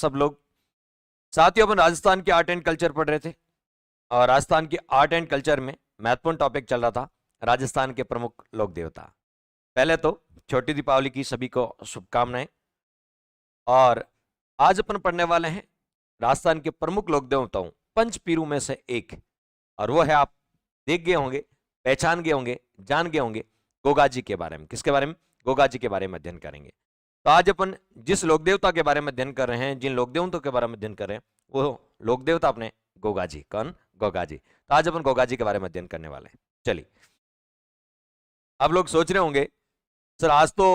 सब लोग। साथियों, अपन राजस्थान के आर्ट एंड कल्चर पढ़ रहे थे और राजस्थान के आर्ट एंड कल्चर में महत्वपूर्ण टॉपिक चल रहा था राजस्थान के प्रमुख लोक देवता। पहले तो छोटी दीपावली की सभी को शुभकामनाएं। और आज अपन पढ़ने वाले हैं राजस्थान के प्रमुख लोक देवताओं पंच पीरू में से एक, और वो है, आप देख गए होंगे, पहचान गए होंगे, जान गए होंगे, गोगा जी के बारे में। किसके बारे में? गोगा जी के बारे में अध्ययन करेंगे। तो आज अपन जिस लोक देवता के बारे में अध्ययन कर रहे हैं, जिन लोक देवताओं के बारे में अध्ययन कर रहे हैं, वो लोक देवता अपने गोगा जी। कौन? गोगा जी। तो आज अपन गोगा जी के बारे में अध्ययन करने वाले हैं। चलिए, आप लोग सोच रहे होंगे सर आज तो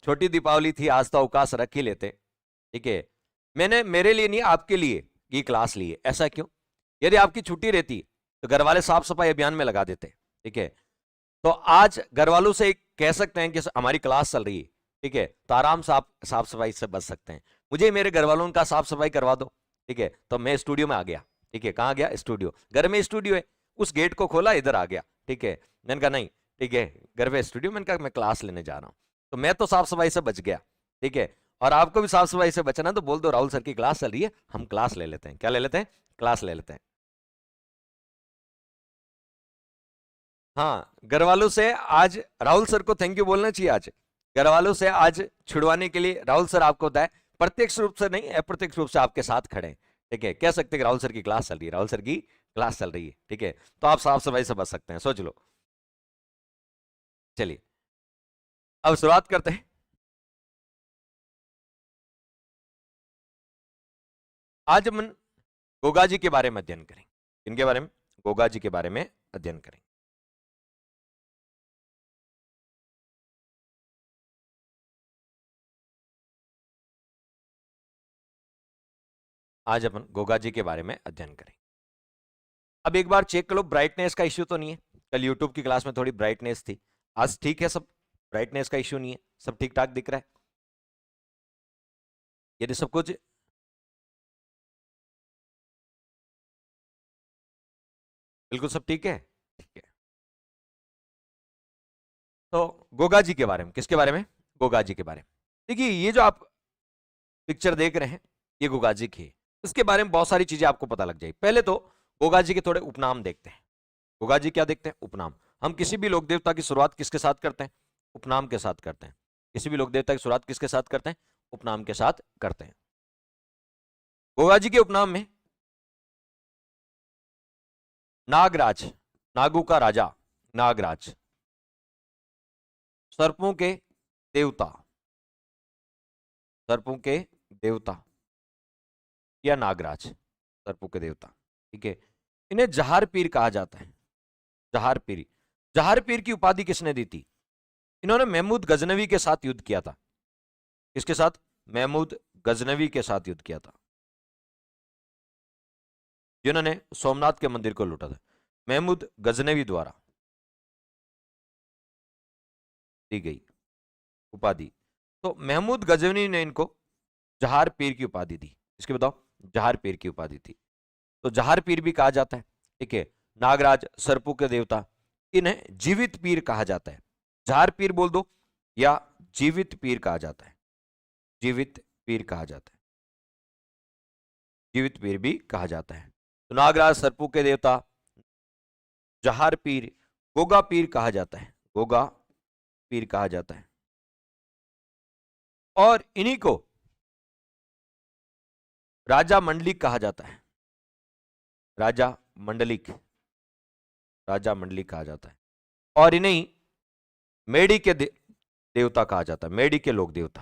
छोटी दीपावली थी, आज तो अवकाश रख ही लेते। ठीक है, मैंने मेरे लिए नहीं आपके लिए ये क्लास ली है। ऐसा क्यों? यदि आपकी छुट्टी रहती तो घर वाले साफ सफाई अभियान में लगा देते। ठीक है, तो आज घर वालों से कह सकते हैं कि हमारी क्लास चल रही है, ठीक है, तो आराम से आप साफ सफाई से बच सकते हैं। मुझे मेरे घर वालों का साफ सफाई करवा दो, ठीक है, तो मैं स्टूडियो में आ गया। ठीक है, कहाँ गया? स्टूडियो। घर में स्टूडियो है, उस गेट को खोला, इधर आ गया। ठीक है, मैंने कहा नहीं, ठीक है, घर पे स्टूडियो। मैंने कहा मैं क्लास लेने जा रहा हूँ, तो मैं तो साफ सफाई से बच गया। ठीक है, और आपको भी साफ सफाई से बचना तो बोल दो राहुल सर की क्लास चल रही है, हम क्लास ले लेते हैं। क्या ले लेते हैं? क्लास ले लेते हैं। हाँ, घर वालों से आज राहुल सर को थैंक यू बोलना चाहिए। आज घर वालों से आज छुड़वाने के लिए राहुल सर आपको होता है, प्रत्यक्ष रूप से नहीं, अप्रत्यक्ष रूप से आपके साथ खड़े हैं। ठीक है, कह सकते हैं कि राहुल सर की क्लास चल रही है, राहुल सर की क्लास चल रही है। ठीक है, तो आप साफ सफाई से बच सकते हैं, सोच लो। चलिए, अब शुरुआत करते हैं। आज हम गोगा जी के बारे में अध्ययन करेंगे। इनके बारे में? गोगा जी के बारे में अध्ययन करेंगे। आज अपन गोगा जी के बारे में अध्ययन करेंगे। अब एक बार चेक करो, ब्राइटनेस का इश्यू तो नहीं है? कल यूट्यूब की क्लास में थोड़ी ब्राइटनेस थी, आज ठीक है सब? ब्राइटनेस का इश्यू नहीं है, सब ठीक ठाक दिख रहा है? यदि सब कुछ बिल्कुल सब ठीक है, ठीक है। तो गोगा जी के बारे में, किसके बारे में? गोगा जी के बारे में। देखिए, ये जो आप पिक्चर देख रहे हैं, ये गोगा जी की है। इसके बारे में बहुत सारी चीजें आपको पता लग जाएगी। पहले तो गोगा जी के थोड़े उपनाम देखते हैं। गोगा जी क्या देखते हैं? उपनाम। हम किसी भी लोक देवता की शुरुआत किसके साथ करते हैं? उपनाम के साथ करते हैं। किसी भी लोक देवता की शुरुआत किसके साथ करते हैं? उपनाम के साथ करते हैं। गोगा जी के उपनाम में नागराज, नागू का राजा नागराज, सर्पों के देवता, सर्पों के देवता या नागराज, सर्पों के देवता। ठीक है, इन्हें जहार पीर कहा जाता है। जहार पीर, जहार पीर की उपाधि किसने दी थी? इन्होंने महमूद गजनवी के साथ युद्ध किया था। किसके साथ? महमूद गजनवी के साथ युद्ध किया था, जिन्होंने सोमनाथ के मंदिर को लूटा था। महमूद गजनवी द्वारा दी गई उपाधि। तो महमूद गजनवी ने इनको जहार पीर की उपाधि दी। इसके बताओ, जहार पीर की उपाधि थी। तो जहार पीर भी कहा जाता है। ठीक है, नागराज, सर्पों के देवता, इन्हें जीवित पीर कहा जाता है। जहार पीर बोल दो या जीवित पीर कहा जाता है। जीवित पीर कहा जाता है, जीवित पीर भी कहा जाता है। तो नागराज, सर्पों के देवता, जहार पीर, गोगा पीर कहा जाता है। गोगा पीर कहा जाता है। और इन्हीं को राजा मंडलिक कहा जाता है। राजा मंडलिक, राजा मंडलिक कहा जाता है। और इन्हें मेडी के देवता कहा जाता है। मेडी के लोक देवता,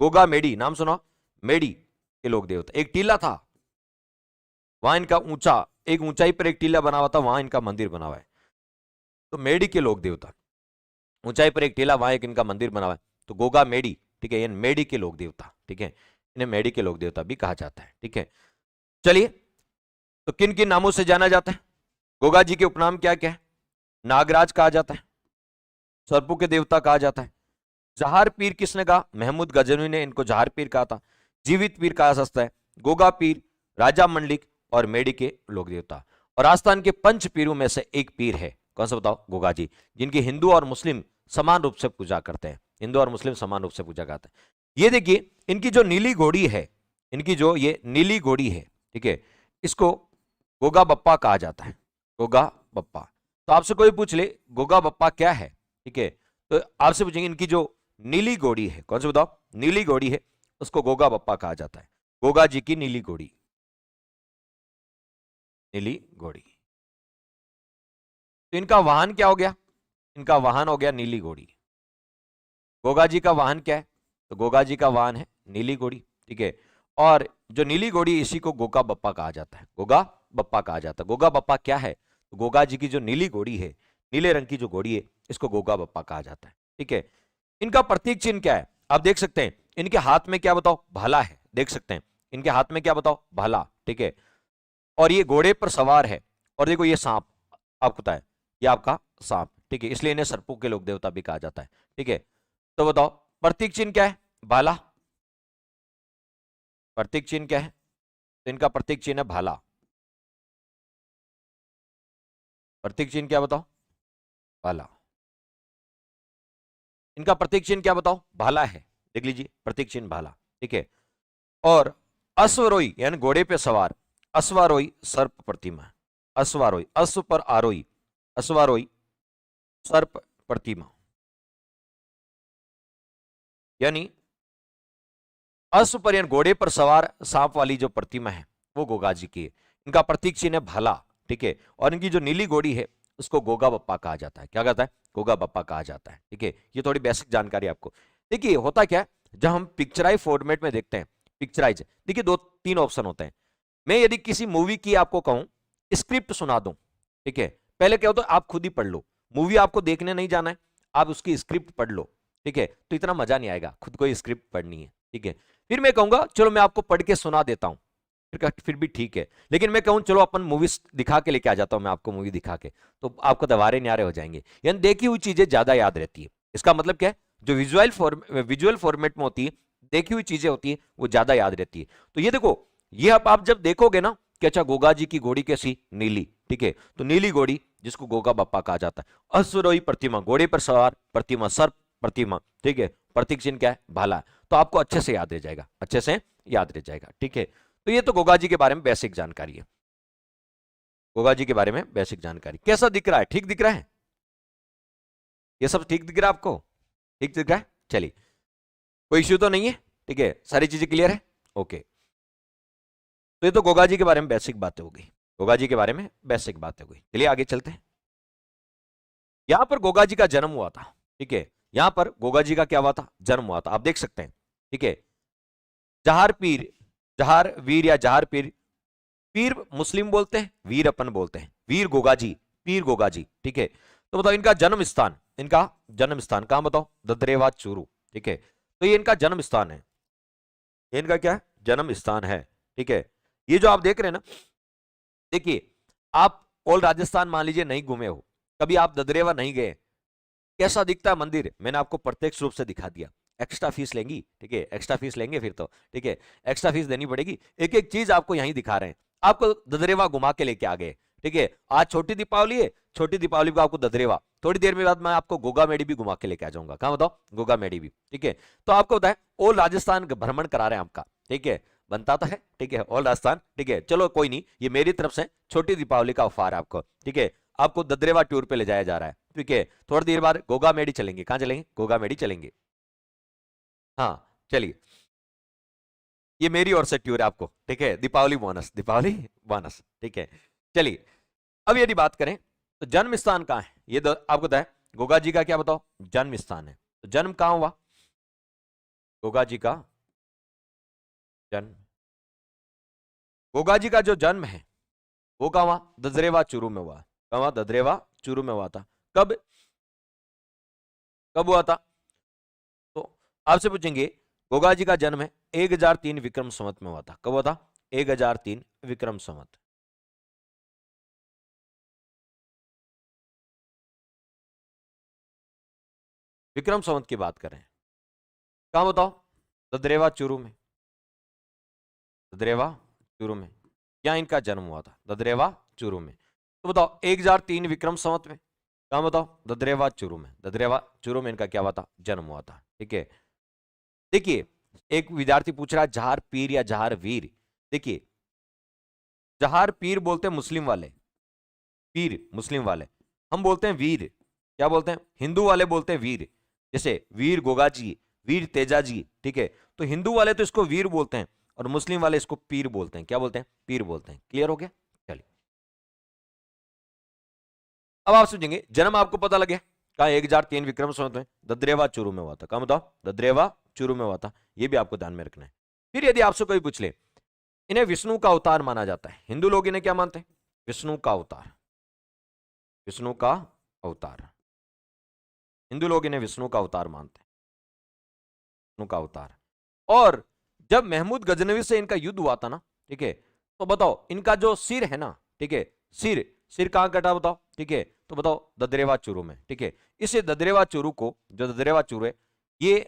गोगा मेडी, नाम सुना? मेडी के लोक देवता। एक टीला था वहां इनका ऊंचा, एक ऊंचाई पर एक टीला बना हुआ था, वहां इनका मंदिर बना हुआ है। तो मेडी के लोक देवता, ऊंचाई पर एक टीला, वहां एक इनका मंदिर बना हुआ है। तो गोगा मेडी, ठीक है, ये मेडी के लोक देवता। ठीक है, इन्हें मेडी के लोक देवता भी कहा जाता है। ठीक है, चलिए, तो किन किन नामों से जाना जाता है? गोगा जी के उपनाम क्या क्या है? नागराज कहा जाता है, सर्पों के देवता कहा जाता है। जहार पीर किसने कहा? महमूद गजनवी ने इनको जहार पीर कहा था। जीवित पीर कहा सकता है, गोगा पीर, राजा मंडलिक और मेडी के लोक देवता। और राजस्थान के पंच पीरों में से एक पीर है, कौन सा बताओ? गोगा जी, जिनकी हिंदू और मुस्लिम समान रूप से पूजा करते हैं। हिंदू और मुस्लिम समान रूप से पूजा करते हैं। ये देखिए, इनकी जो नीली घोड़ी है, इनकी जो ये नीली घोड़ी है, ठीक है, इसको गोगा बप्पा कहा जाता है, गोगा बप्पा। तो आपसे कोई पूछ ले गोगा बप्पा क्या है, ठीक है, तो आपसे पूछेंगे इनकी जो नीली घोड़ी है, कौन सी बताओ, नीली घोड़ी है, उसको गोगा बप्पा कहा जाता है। गोगा जी की नीली घोड़ी, नीली घोड़ी। तो इनका वाहन क्या हो गया, इनका वाहन हो गया नीली घोड़ी। गोगा जी का वाहन क्या है, तो गोगा जी का वाहन है नीली घोड़ी, ठीक है। और जो नीली घोड़ी इसी को गोगा बप्पा कहा जाता है, गोगा बप्पा कहा जाता है। गोगा बप्पा क्या है, तो गोगा जी की जो नीली घोड़ी है, नीले रंग की जो घोड़ी है, इसको गोगा बप्पा कहा जाता है, ठीक है। इनका प्रतीक चिन्ह क्या है, आप देख सकते हैं इनके हाथ में क्या बताओ, भाला है, देख सकते हैं इनके हाथ में क्या बताओ, भाला, ठीक है। और ये घोड़े पर सवार है, और देखो ये सांप, आपको पता है ये आपका सांप, ठीक है, इसलिए इन्हें सर्पों के लोक देवता भी कहा जाता है, ठीक है। तो बताओ प्रतीक चिन्ह क्या है, भाला, प्रतीक चिन्ह क्या है, तो इनका प्रतीक चिन्ह है भाला। प्रतीक चिन्ह क्या बताओ, भाला। इनका प्रतीक चिन्ह क्या बताओ, भाला है, देख लीजिए प्रतीक चिन्ह भाला, ठीक है। और अश्वरोही यानी घोड़े पे सवार, अश्वारोही सर्प प्रतिमा, अश्वारोही, अश्व पर आरोही, अश्वारोही सर्प प्रतिमा, यानी अश्व पर यानी घोड़े पर सवार सांप वाली जो प्रतिमा है वो गोगा जी की है। इनका प्रतीक चिन्ह है भाला, ठीक है। और इनकी जो नीली घोड़ी है उसको गोगा बप्पा कहा जाता है, क्या कहता है, गोगा बप्पा कहा जाता है, ठीक है। ये थोड़ी बेसिक जानकारी आपको। देखिए होता क्या है, जब हम पिक्चराइज फॉर्मेट में देखते हैं, पिक्चराइज, देखिए दो तीन ऑप्शन होते हैं। मैं यदि किसी मूवी की आपको कहूं स्क्रिप्ट सुना दूं, ठीक है, पहले क्या होता है आप खुद ही पढ़ लो, मूवी आपको देखने नहीं जाना है, आप उसकी स्क्रिप्ट पढ़ लो, ठीक है, तो इतना मजा नहीं आएगा, खुद को स्क्रिप्ट पढ़नी है, ठीक है। फिर मैं कहूंगा चलो मैं आपको पढ़ के सुना देता हूं, फिर भी ठीक है। लेकिन मैं कहूं चलो अपन मूवी दिखा के लेके आ जाता हूं, मैं आपको मूवी दिखा के, तो आपको दवारे न्यारे हो जाएंगे, यानी देखी हुई चीजें ज्यादा याद रहती है। इसका मतलब क्या है, जो विजुअल फॉर्मेट में होती है, देखी हुई चीजें होती है वो ज्यादा याद रहती है। तो ये देखो, ये आप जब देखोगे ना कि अच्छा गोगा जी की घोड़ी कैसी, नीली, ठीक है, तो नीली घोड़ी जिसको गोगा बप्पा कहा जाता है। अश्वरोही प्रतिमा, घोड़े पर सवार प्रतिमा, सर्प प्रतिमा, ठीक है, प्रतीक चिन्ह क्या है, भाला, तो आपको अच्छे से याद रह जाएगा, अच्छे से याद रह जाएगा, ठीक है। तो ये तो गोगा जी के बारे में बेसिक जानकारी है, गोगा जी के बारे में बेसिक जानकारी। कैसा दिख रहा है, ठीक दिख रहा है, ये सब ठीक दिख रहा है आपको, ठीक दिख रहा है, चलिए कोई इश्यू तो नहीं है, ठीक है, सारी चीजें क्लियर है, ओके। तो ये तो गोगा जी के बारे में बेसिक बातें हो गई, गोगा जी के बारे में बेसिक बातें हो गई। चलिए आगे चलते हैं। यहां पर गोगा जी का जन्म हुआ था, ठीक है, यहां पर गोगा जी का क्या हुआ था, जन्म हुआ था, आप देख सकते हैं, ठीक है। जहार पीर, जहार वीर या जहार पीर, पीर मुस्लिम बोलते हैं, वीर अपन बोलते हैं, वीर गोगा जी, पीर गोगा जी, ठीक है। तो बताओ इनका जन्म स्थान, इनका जन्म स्थान कहां बताओ, ददरेवा चूरू, ठीक है। तो ये इनका जन्म स्थान है, ये इनका क्या है, जन्म स्थान है, ठीक है। ये जो आप देख रहे हैं ना, देखिए आप ऑल राजस्थान मान लीजिए नहीं घूमे हो, कभी आप ददरेवा नहीं गए, कैसा दिखता है मंदिर, मैंने आपको प्रत्यक्ष रूप से दिखा दिया। एक्स्ट्रा फीस लेंगी, ठीक है, एक्स्ट्रा फीस लेंगे फिर तो, ठीक है, एक्स्ट्रा फीस देनी पड़ेगी। एक एक चीज आपको यहीं दिखा रहे हैं, आपको ददरेवा घुमा के लेके आ गए, ठीक है। आज छोटी दीपावली है, छोटी दीपावली को आपको ददरेवा, थोड़ी देर में बाद मैं आपको गोगा मेडी भी घुमा के लेके आ जाऊंगा, कहां बताओ, गोगा मेडी भी, ठीक है। तो आपको बताए ऑल राजस्थान भ्रमण करा रहे हैं आपका, ठीक है, बनता तो है, ठीक है, ऑल राजस्थान, ठीक है। चलो कोई नहीं, ये मेरी तरफ से छोटी दीपावली का ऑफर है आपको, ठीक है। आपको ददरेवा टूर पे ले जाया जा रहा है, ठीक है। थोड़ी देर बाद गोगा मेडी चलेंगे, कहां चलेंगे, गोगा मेडी चलेंगे, हाँ चलिए। ये मेरी ओर से टूर है आपको, ठीक है, दीपावली बोनस, दीपावली बोनस, ठीक है। चलिए अब यदि बात करें तो जन्म स्थान कहां है, ये आपको बताए गोगा जी का क्या बताओ, जन्म स्थान है, तो जन्म कहां हुआ, गोगा जी का जन्म, गोगा जी का जो जन्म है वो कहां हुआ, ददरेवा चूरू में हुआ, कहां हुआ, ददरेवा चूरू में हुआ था। कब, कब हुआ था, तो आपसे पूछेंगे गोगा जी का जन्म है 1003 विक्रम संवत में हुआ था, कब हुआ था, 1003 विक्रम संवत। विक्रम संवत की बात करें, कहां बताओ, ददरेवा चूरू में, ददरेवा चूरू में, क्या इनका जन्म हुआ था, ददरेवा चूरू में। तो बताओ 1003 विक्रम संवत में, कहां बताओ, ददरेवा चूरू में, ददरेवा चूरू में इनका क्या हुआ था, जन्म हुआ था, ठीक है। देखिए एक विद्यार्थी पूछ रहा है जहार पीर या जहार वीर। देखिए, जहार पीर बोलते हैं मुस्लिम वाले, पीर मुस्लिम वाले, हम बोलते हैं वीर, क्या बोलते हैं, हिंदू वाले बोलते हैं वीर। जैसे वीर गोगाजी, वीर तेजाजी, ठीक है। तो हिंदू वाले तो इसको वीर बोलते हैं और मुस्लिम वाले इसको पीर बोलते हैं। क्या बोलते हैं? पीर बोलते हैं। क्लियर हो गया? चलिए, अब आप समझेंगे, जन्म आपको पता लगे कहा 1003 विक्रम संवत में ददरेवा चूरू में हुआ था। कहा बताओ? ददरेवा चूरू में हुआ था। ये भी आपको ध्यान में रखना है। फिर यदि आपसे कोई पूछ ले, इन्हें विष्णु का अवतार माना जाता है, हिंदू लोग इन्हें क्या मानते हैं? विष्णु का अवतार, विष्णु का अवतार। हिंदू लोग इन्हें विष्णु का अवतार मानते हैं, विष्णु का अवतार। और जब महमूद गजनवी से इनका युद्ध हुआ था ना, ठीक है, तो बताओ इनका जो सिर है ना, ठीक है, सिर, सिर कहां कटा बताओ? ठीक है, तो बताओ ददरेवा चूरू में, ठीक है। इसे ददरेवा चूरू को, जो ददरेवा चूरू है, ये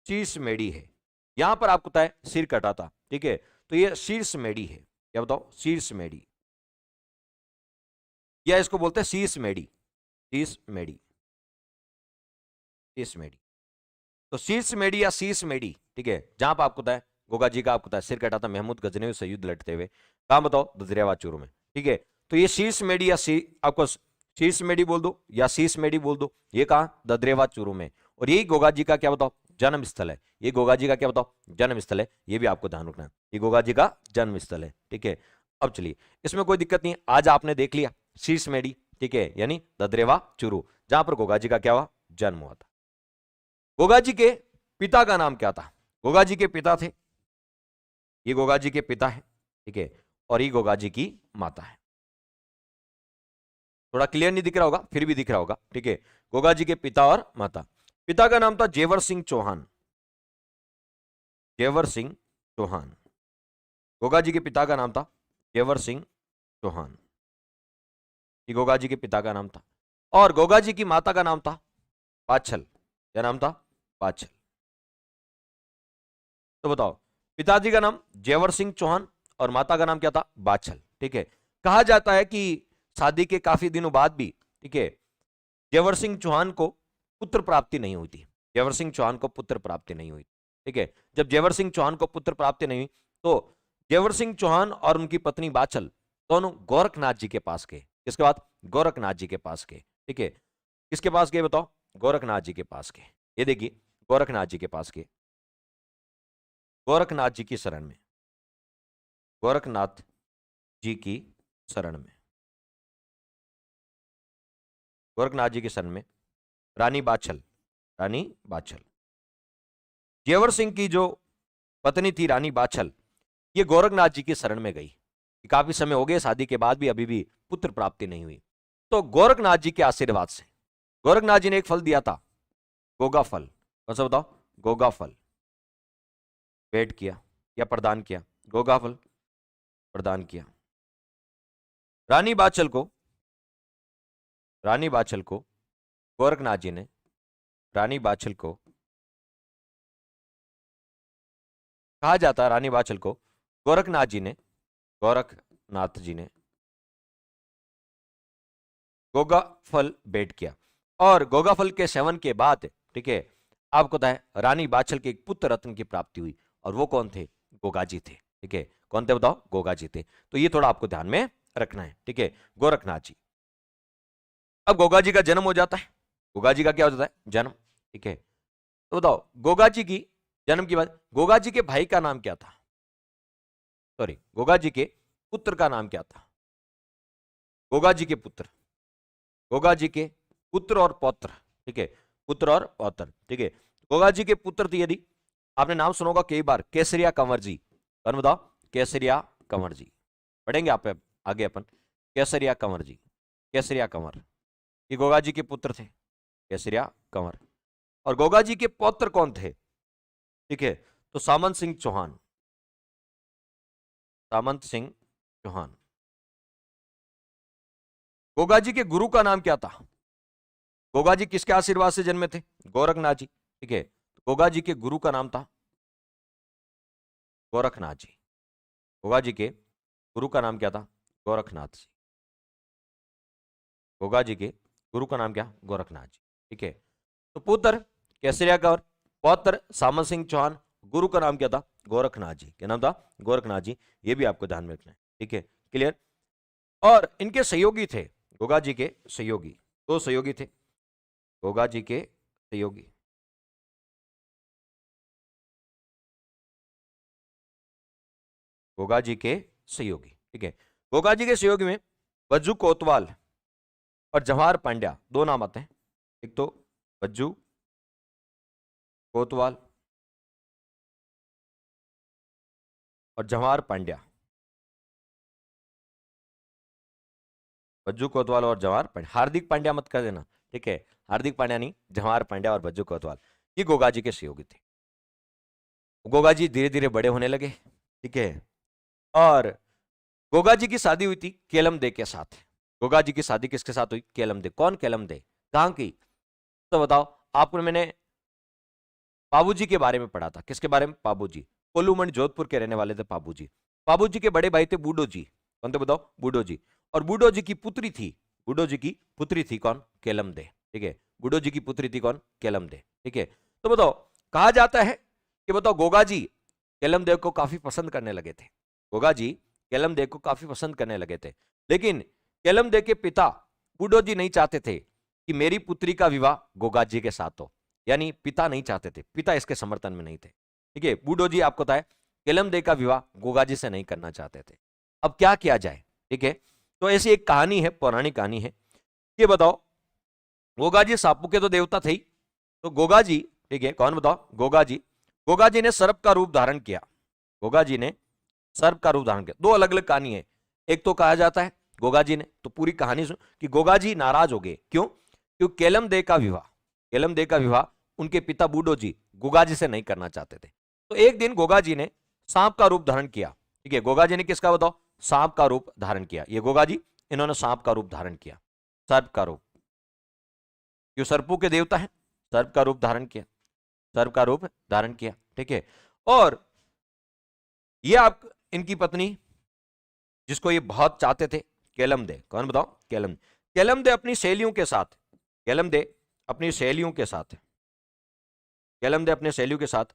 शीर्ष मेढ़ी है। यहां पर आपको पता है सिर कटा था, ठीक है, तो ये शीर्ष मेढ़ी है। क्या बताओ? शीर्ष मेढ़ी, या इसको बोलते हैं शीर्ष मेढ़ी, शीर्ष मेढ़ी, शीर्ष मेढ़ी। तो शीर्ष मेढ़ी या शीर्ष मेढ़ी, ठीक है, जहां पर आपको पता है गोगा जी का आपको पता है सिर कटा था महमूद गजनवी से युद्ध लड़ते हुए। कहां बताओ? ददरेवा चूरू में, ठीक है। तो ये शीर्ष मेढ़ी या आपको शीर्ष मेढ़ी बोल दो या शीर्ष मेढ़ी बोल दो, ये कहां? ददरेवा चूरू में। और यही गोगा जी का क्या बताओ? जन्म स्थल है। ये गोगा जी का क्या बताओ? जन्म स्थल है। ये भी आपको ध्यान रखना है, ये गोगा जी का जन्म स्थल है, ठीक है। अब चलिए, इसमें कोई दिक्कत नहीं है, आज आपने देख लिया शीर्ष मेढ़ी, ठीक है, यानी ददरेवा चूरू, जहां पर गोगा जी का क्या हुआ? जन्म हुआ था। गोगा जी के पिता का नाम क्या था? गोगा जी के पिता थे, ये गोगा जी के पिता है, ठीक है, और ये गोगा जी की माता है। थोड़ा क्लियर नहीं दिख रहा होगा, फिर भी दिख रहा होगा, ठीक है। गोगा जी के पिता और माता, पिता का नाम था जेवर सिंह चौहान, जेवर सिंह चौहान। गोगा जी के पिता का नाम था जेवर सिंह चौहान, ये गोगा जी के पिता का नाम था। और गोगा जी की माता का नाम था पाछल। क्या नाम था? पाछल। तो बताओ, पिताजी का नाम जेवर सिंह चौहान और माता का नाम क्या था? बाछल, ठीक है। कहा जाता है कि शादी के काफी दिनों बाद भी, ठीक है, जेवर सिंह चौहान को पुत्र प्राप्ति नहीं हुई थी, जेवर सिंह चौहान को पुत्र प्राप्ति नहीं हुई, ठीक है। जब जेवर सिंह चौहान को पुत्र प्राप्ति नहीं हुई, तो जेवर सिंह चौहान और उनकी पत्नी बाछल दोनों गोरखनाथ जी के पास गए। किसके बाद? गोरखनाथ जी के पास गए, ठीक है। किसके पास गए बताओ? गोरखनाथ जी के पास गए। ये देखिए, गोरखनाथ जी के पास गए, गोरखनाथ जी की शरण में, गोरखनाथ जी की शरण में, गोरखनाथ जी की शरण में रानी बाछल, रानी बाछल, जेवर सिंह की जो पत्नी थी रानी बाछल, ये गोरखनाथ जी की शरण में गई। काफी समय हो गए शादी के बाद भी अभी भी पुत्र प्राप्ति नहीं हुई। तो गोरखनाथ जी के आशीर्वाद से गोरखनाथ जी ने एक फल दिया था, गोगा फल। कौन सा बताओ? गोगा फल भेंट किया या प्रदान किया, गोगा फल प्रदान किया रानी बाछल को। रानी बाछल को गोरखनाथ जी ने, रानी बाछल को, कहा जाता है रानी बाछल को गोरखनाथ जी ने, गोरखनाथ जी ने गोगा फल भेंट किया। और गोगा फल के सेवन के बाद, ठीक है, आपको पता है रानी बाछल के एक पुत्र रत्न की प्राप्ति हुई। और वो कौन थे? गोगाजी थे, ठीक है। कौन थे बताओ? गोगाजी थे। तो ये थोड़ा आपको ध्यान में रखना है, ठीक है, गोरखनाथ जी। अब गोगाजी का जन्म हो जाता है, गोगाजी का क्या हो जाता है? जन्म, ठीक है। तो बताओ, गोगाजी की जन्म की बात, गोगाजी के भाई का नाम क्या था? सॉरी, गोगाजी के पुत्र का नाम क्या था? गोगाजी के पुत्र, गोगाजी के पुत्र और पौत्र, ठीक है, पुत्र और पौत्र, ठीक है। गोगाजी के पुत्र थे, यदि आपने नाम सुना होगा कई बार, केसरिया कंवर जी। कौन बताओ? केसरिया कंवर जी। पढ़ेंगे आप आगे अपन, केसरिया कंवर जी, केसरिया कंवर, ये गोगाजी के पुत्र थे, केसरिया कंवर। और गोगाजी के पौत्र कौन थे? ठीक है, तो सामंत सिंह चौहान, सामंत सिंह चौहान। गोगाजी के गुरु का नाम क्या था? गोगाजी किसके आशीर्वाद से जन्मे थे? गोरखनाथ जी, ठीक है। गोगाजी के गुरु का नाम था गोरखनाथ जी। गोगाजी के गुरु का नाम क्या था? गोरखनाथ जी। गोगाजी के गुरु का नाम क्या? गोरखनाथ जी, ठीक है। तो पुत्र केसरिया कंवर, पौत्र सामन सिंह चौहान, गुरु का नाम क्या था? गोरखनाथ जी। क्या नाम था? गोरखनाथ जी। ये भी आपको ध्यान में रखना है, ठीक है, क्लियर। और इनके सहयोगी थे, गोगा जी के सहयोगी, दो सहयोगी थे, गोगा जी के सहयोगी, गोगा जी के सहयोगी, ठीक है। गोगा जी के सहयोगी में बज्जू कोतवाल और जवाहर पांड्या दो नाम आते हैं। एक तो बज्जू कोतवाल और जवाहर पांड्या, बज्जू कोतवाल और जवाहर पांड्या, हार्दिक पांड्या मत कर देना, ठीक है, हार्दिक पांड्या नहीं, जवाहर पांड्या और बज्जू कोतवाल, ये गोगा जी के सहयोगी थे। गोगा जी धीरे धीरे बड़े होने लगे, ठीक है, और गोगा जी की शादी हुई थी केलम दे के साथ। गोगा जी की शादी किसके साथ हुई? केलम दे। कौन केलम दे? कहां की? तो बताओ। आपको मैंने पाबूजी के बारे में पढ़ा था। किसके बारे में? पाबूजी। कोल्लूमंड जोधपुर के रहने वाले थे पाबूजी। पाबूजी के बड़े भाई थे बूडो जी। कौन थे बताओ? बूडो जी। और बूडो जी की पुत्री थी, बूडो जी की पुत्री थी कौन? केलम दे, ठीक है। बूडो जी की पुत्री थी कौन? केलम दे, ठीक है। तो बताओ, कहा जाता है कि बताओ गोगा जी केलम देव को काफी पसंद करने लगे थे। गोगा जी केलम देव को काफी पसंद करने लगे थे, लेकिन केलम देव के पिता बूडो जी नहीं चाहते थे कि मेरी पुत्री का विवाह गोगा जी के साथ हो, यानी पिता नहीं चाहते थे, पिता इसके समर्थन में नहीं थे, ठीक है। बूडो जी आपको पता है केलम दे का विवाह गोगा जी से नहीं करना चाहते थे। अब क्या किया जाए, ठीक है। तो ऐसी एक कहानी है, पौराणिक कहानी है। ये बताओ, गोगा जी सापू के तो देवता थे ही, तो गोगा जी, ठीक है, कौन बताओ? गोगा जी। गोगा जी ने सर्प का रूप धारण किया। गोगा जी ने सर्प का रूप धारण किया। दो अलग अलग कहानी है। एक तो कहा जाता है गोगा जी ने, तो पूरी कहानी सुन कि गोगा जी नाराज हो गए। क्यों? क्योंकि केलम दे का विवाह, केलम दे का विवाह उनके पिता बूडो जी गोगा जी से नहीं करना चाहते थे। तो एक दिन गोगा जी ने सांप का रूप धारण किया, ठीक है। गोगा जी ने किसका बताओ? सांप का रूप धारण किया। ये गोगा जी, इन्होंने सांप का रूप धारण किया, सर्प का रूप, क्यों? सर्पों के देवता है, सर्प का रूप धारण किया, सर्प का रूप धारण किया, ठीक है। और ये आप इनकी पत्नी, जिसको ये बहुत चाहते थे, केलम दे, कौन बताओ? केलम। केलम दे अपनी सहेलियों के साथ, केलम दे अपनी सहेलियों के साथ, केलम दे अपने सहेलियों के साथ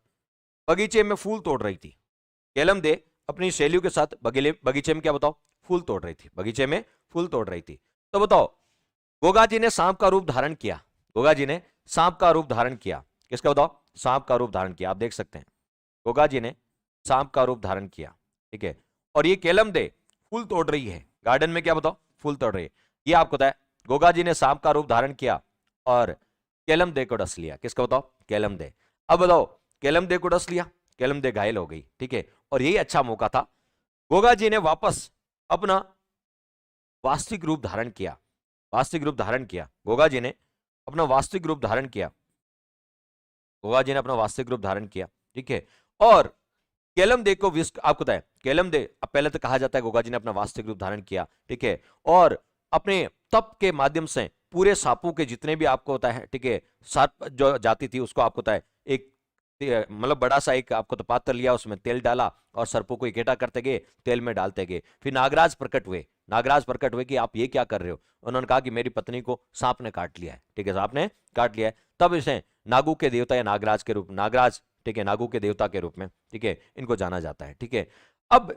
बगीचे में फूल तोड़ रही थी। केलम दे अपनी सहेलियों के साथ बगीचे में क्या बताओ? फूल तोड़ रही थी, बगीचे में फूल तोड़ रही थी। तो बताओ, गोगा जी ने सांप का रूप धारण किया, गोगा जी ने सांप का रूप धारण किया। किसका बताओ? सांप का रूप धारण किया। आप देख सकते हैं, गोगा जी ने सांप का रूप धारण किया, ठीक है। और ये केलम दे फूल तोड़ रही है गार्डन में, क्या बताओ? फूल तोड़ रही है। ये आपको बताया, गोगा जी ने सांप का रूप धारण किया और केलम दे को डस लिया। किसका बताओ? केलम दे। अब बताओ, केलम दे को डस लिया, केलम दे घायल हो गई, ठीक है। और यही अच्छा मौका था, गोगा जी ने वापस अपना वास्तविक रूप धारण किया, वास्तविक रूप धारण किया। गोगा जी ने अपना वास्तविक रूप धारण किया, गोगा जी ने अपना वास्तविक रूप धारण किया, ठीक है। और केलम दे को विष, आपको बताया केलम दे, अब पहले तो कहा जाता है गोगा जी ने अपना वास्तविक रूप धारण किया, ठीक है। और अपने तप के माध्यम से पूरे सांपों के जितने भी आपको होता है, ठीक है, सर्प जो जाति थी उसको आपको होता है एक मतलब बड़ा सा एक आपको तो पात्र लिया, उसमें तेल डाला और सर्पों को इकट्ठा करते गए, तेल में डालते गए। फिर नागराज प्रकट हुए, नागराज प्रकट हुए कि आप ये क्या कर रहे हो? उन्होंने कहा कि मेरी पत्नी को सांप ने काट लिया है, ठीक है, सांप ने काट लिया है। तब इसे नागू के देवता या नागराज के रूप, नागराज, ठीक है, नागू के देवता के रूप में, ठीक है, इनको जाना जाता है, ठीक है। अब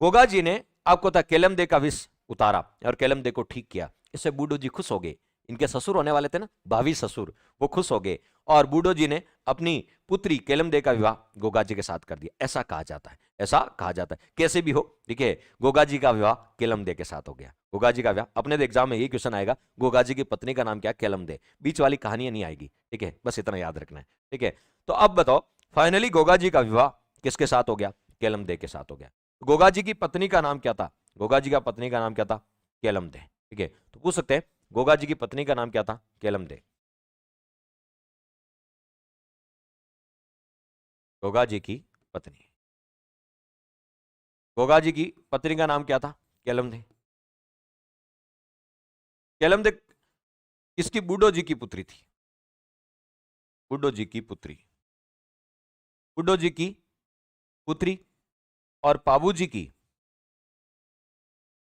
गोगा जी ने आपको था केलम दे का विष उतारा और केलम दे को ठीक किया। इससे बूडो जी खुश हो गए, इनके ससुर होने वाले थे ना, भावी ससुर, वो खुश हो गए और बूडो जी ने अपनी पुत्री केलम दे का विवाह गोगा जी के साथ कर दिया। ऐसा कहा जाता है, ऐसा कहा जाता है। कैसे भी हो, ठीक है, गोगा जी का विवाह केलम दे के साथ हो गया। गोगा जी का विवाह, अपने एग्जाम में यही क्वेश्चन आएगा, गोगा जी की पत्नी का नाम क्या? केलम दे। बीच वाली कहानियां नहीं आएगी, ठीक है, बस इतना याद रखना है, ठीक है। तो अब बताओ, फाइनली गोगा जी का विवाह किसके साथ हो गया? केलम दे के साथ हो गया। गोगा जी की पत्नी का नाम क्या था? गोगा जी का पत्नी का नाम क्या था? केलम दे, ठीक है। तो पूछ सकते हैं गोगा जी की पत्नी का नाम क्या था? केलम दे। गोगा जी की पत्नी, गोगा जी की पत्नी का नाम क्या था? केलम दे। केलम दे किसकी? बूडो जी की पुत्री थी, बूडो जी की पुत्री, बूडो जी की पुत्री। और पाबू जी की,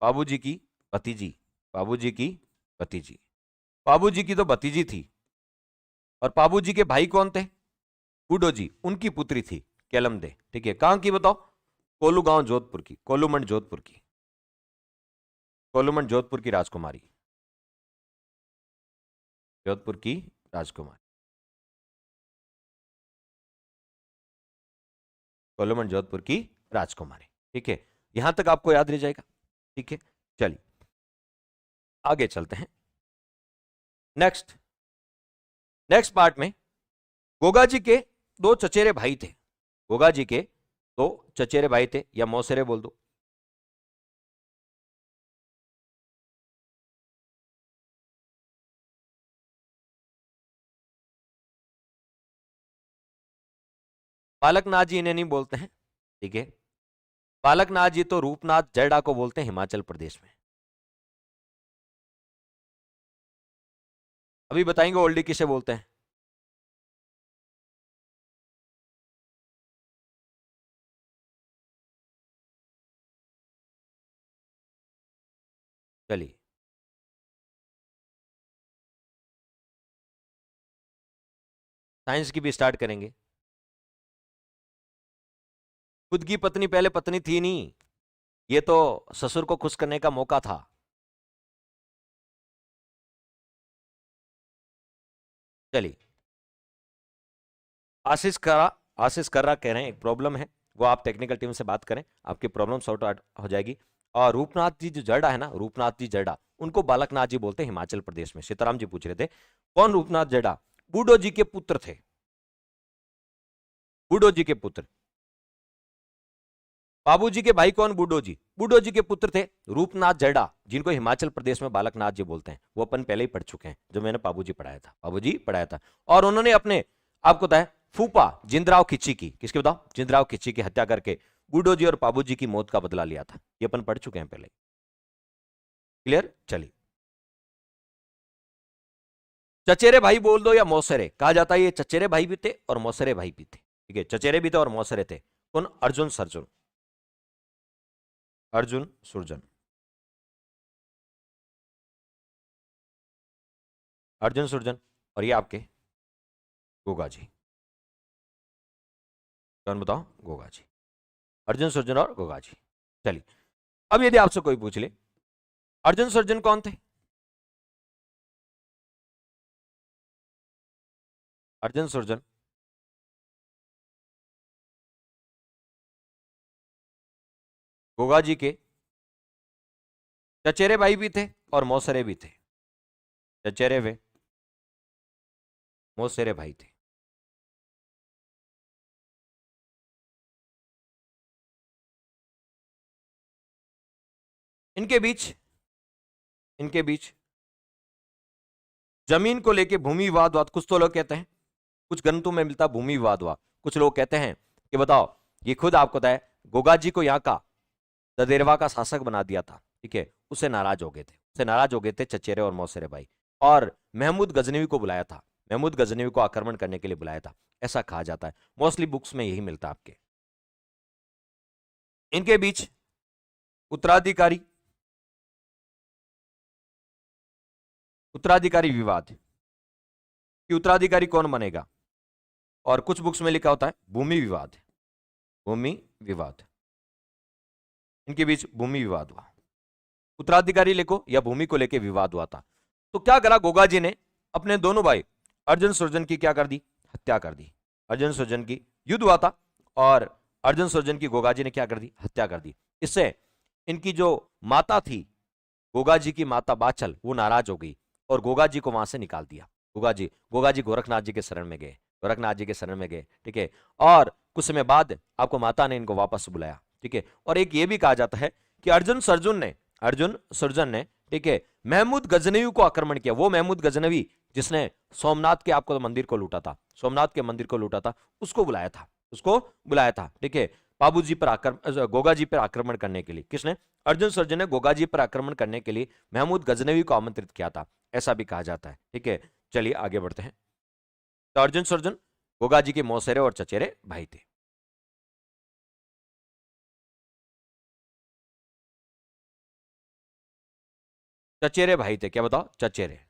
बाबू जी की भतीजी, बाबू जी की भतीजी, बाबू जी की तो भतीजी थी। और बाबू जी के भाई कौन थे? बूडो जी उनकी पुत्री थी केलमदे, ठीक है। कहां की बताओ? कोलूगांव जोधपुर की, कोलूमंड जोधपुर की, कोलूमंड जोधपुर की राजकुमारी, जोधपुर की राजकुमारी, कोलूमंड जोधपुर की राजकुमारी, ठीक है। यहां तक आपको याद रह जाएगा, ठीक है। चलिए आगे चलते हैं। नेक्स्ट नेक्स्ट पार्ट में गोगा जी के दो चचेरे भाई थे। गोगा जी के दो चचेरे भाई थे, या मौसेरे बोल दो। बालकनाथ जी इन्हें नहीं बोलते हैं, ठीक है। बालकनाथ जी तो रूपनाथ जैड़ा को बोलते हैं हिमाचल प्रदेश में। अभी बताएंगे ओल्डी किसे बोलते हैं। चलिए साइंस की भी स्टार्ट करेंगे। खुद की पत्नी पहले पत्नी थी नहीं, ये तो ससुर को खुश करने का मौका था। चलिए आशीष कर्रा कह रहे हैं एक प्रॉब्लम है, वो आप टेक्निकल टीम से बात करें, आपकी प्रॉब्लम सॉर्ट आउट हो जाएगी। और रूपनाथ जी जो जड़ा है ना, रूपनाथ जी जड़ा, उनको बालकनाथ जी बोलते हैं हिमाचल प्रदेश में। सीताराम जी पूछ रहे थे कौन रूपनाथ जड़ा? बूडो जी के पुत्र थे, बूडो जी के पुत्र। बाबूजी के भाई कौन? बूडो जी। बूडो जी के पुत्र थे रूपनाथ जड़ा, जिनको हिमाचल प्रदेश में बालकनाथ जी बोलते हैं। वो अपन पहले ही पढ़ चुके हैं, जो मैंने बाबूजी पढ़ाया था, बाबूजी पढ़ाया था। और उन्होंने अपने आपको बताया फूफा जिंदराव खिच्ची की, किसके बताओ? जिंदराव खिच्ची की हत्या करके बूडो जी और बाबूजी की मौत का बदला लिया था। ये अपन पढ़ चुके हैं पहले। क्लियर? चलिए चचेरे भाई बोल दो या मौसेरे, कहा जाता है ये चचेरे भाई भी थे और मौसेरे भाई भी थे, ठीक है। चचेरे भी थे और मौसेरे थे। कौन? अर्जुन सर्जुन, अर्जुन सुरजन, अर्जुन सुरजन। और ये आपके गोगा जी। कौन बताओ? गोगा जी, अर्जुन सुरजन और गोगा जी। चलिए अब यदि आपसे कोई पूछ ले अर्जुन सुरजन कौन थे? अर्जुन सुरजन गोगा जी के चचेरे भाई भी थे और मौसेरे भी थे। चचेरे वे मौसेरे भाई थे। इनके बीच इनके बीच जमीन को लेके भूमि विवाद हुआ। कुछ तो लोग कहते हैं, कुछ ग्रंथों में मिलता भूमि विवाद हुआ। कुछ लोग कहते हैं कि बताओ, ये खुद आपको बताए गोगा जी को यहाँ का ददेरवा का शासक बना दिया था, ठीक है। उससे नाराज हो गए थे, उससे नाराज हो गए थे चचेरे और मौसेरे भाई, और महमूद गजनवी को बुलाया था, महमूद गजनवी को आक्रमण करने के लिए बुलाया था, ऐसा कहा जाता है। मोस्टली बुक्स में यही मिलता है आपके। इनके बीच उत्तराधिकारी उत्तराधिकारी विवाद कि उत्तराधिकारी कौन बनेगा, और कुछ बुक्स में लिखा होता है भूमि विवाद, भूमि विवाद। इनके बीच भूमि विवाद हुआ, उत्तराधिकारी लेको या भूमि को लेकर विवाद हुआ था। तो क्या करा गोगा जी ने? अपने दोनों भाई अर्जुन सुरजन की क्या कर दी? हत्या कर दी। अर्जुन सुरजन की युद्ध हुआ था और अर्जुन सुरजन की गोगा जी ने क्या कर दी? हत्या कर दी। इससे इनकी जो माता थी, गोगा जी की माता बाचल, वो नाराज हो गई और गोगा जी को वहां से निकाल दिया। गोगा जी गोरखनाथ जी के शरण में गए, गोरखनाथ जी के शरण में गए, ठीक है। और कुछ समय बाद आपको माता ने इनको वापस बुलाया, ठीक है। और एक ये भी कहा जाता है कि अर्जुन सुरजन ने, ठीक है, महमूद गजनवी को आक्रमण किया। वो महमूद गजनवी जिसने सोमनाथ के आपको मंदिर को लूटा था, सोमनाथ के मंदिर को लूटा था, उसको बुलाया था, उसको बुलाया था, ठीक है। बाबूजी पर आक्रमण, गोगा जी पर आक्रमण करने के लिए किसने? अर्जुन सर्जन ने गोगा जी पर आक्रमण करने के लिए महमूद गजनवी को आमंत्रित किया था, ऐसा भी कहा जाता है, ठीक है। चलिए आगे बढ़ते हैं। तो अर्जुन सर्जन गोगा जी के मौसेरे और चचेरे भाई थे। चचेरे भाई थे, क्या बताओ? चचेरे।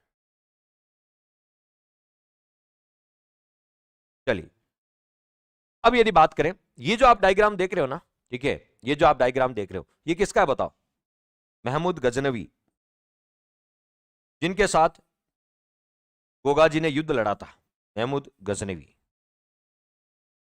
चलिए अब यदि बात करें, ये जो आप डायग्राम देख रहे हो ना, ठीक है, ये जो आप डायग्राम देख रहे हो, ये किसका है बताओ? महमूद गजनवी, जिनके साथ गोगाजी ने युद्ध लड़ा था, महमूद गजनवी।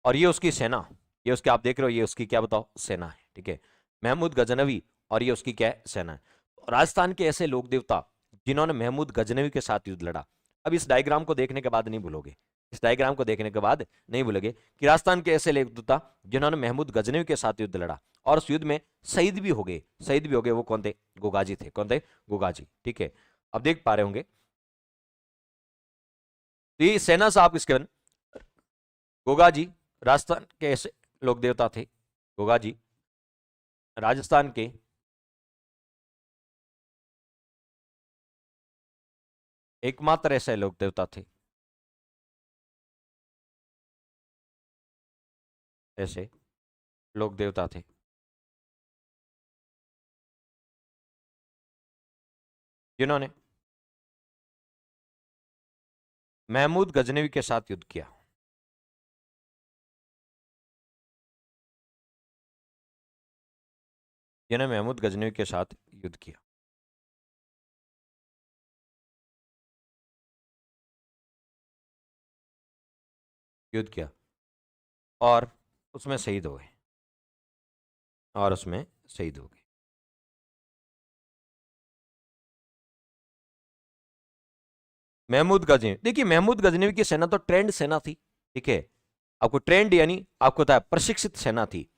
और ये उसकी सेना, ये उसकी आप देख रहे हो, ये उसकी क्या बताओ? सेना है, ठीक है, महमूद गजनवी, और ये उसकी क्या है? सेना है। राजस्थान के ऐसे लोक देवता जिन्होंने महमूद गजनवी के साथ युद्ध लड़ा। अब इस डायग्राम को देखने के बाद नहीं भूलोगे, इस डायग्राम को देखने के बाद नहीं भूलोगे कि राजस्थान के ऐसे लोक देवता जिन्होंने महमूद गजनवी के साथ युद्ध लड़ा और उस युद्ध में शहीद भी हो गए, शहीद भी हो गए। वो कौन थे? गोगाजी थे। कौन थे? गोगाजी, ठीक है। अब देख पा रहे होंगे, तो ये सेना साहब किसके बन? गोगाजी राजस्थान के ऐसे लोक देवता थे। गोगाजी राजस्थान के एकमात्र ऐसे लोक देवता थे, ऐसे लोक देवता थे जिन्होंने महमूद गजनवी के साथ युद्ध किया। जिन्होंने महमूद गजनवी के साथ युद्ध किया। युद्ध किया और उसमें शहीद हो गए, और उसमें शहीद हो गए। महमूद गजनवी, देखिए महमूद गजनवी की सेना तो ट्रेंड सेना थी, ठीक है, आपको ट्रेंड यानी आपको था प्रशिक्षित सेना थी।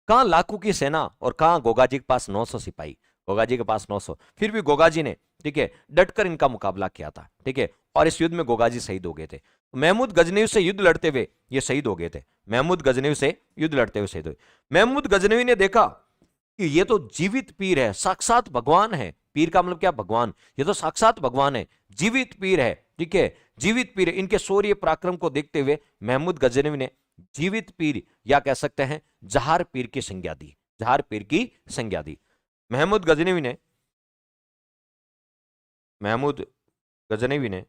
कहां लाखों की सेना और कहां गोगाजी के पास 900 सिपाही, गोगाजी के पास 900। फिर भी गोगाजी ने, ठीक है, डटकर इनका मुकाबला किया था, ठीक है, और इस युद्ध में गोगाजी शहीद हो गए थे। महमूद गजनवी से युद्ध लड़ते हुए ये शहीद हो गए थे। महमूद गजनवी से युद्ध लड़ते हुए शहीद हुए। महमूद गजनवी ने देखा कि ये तो जीवित पीर है, साक्षात भगवान है। पीर का मतलब क्या? भगवान। ये तो साक्षात भगवान है, जीवित पीर है, ठीक है, जीवित पीर है। इनके शौर्य पराक्रम को देखते हुए महमूद गजनवी ने जीवित पीर या कह सकते हैं जहार पीर की संज्ञा दी, जहार पीर की संज्ञा दी। महमूद गजनवी ने, महमूद गजनवी ने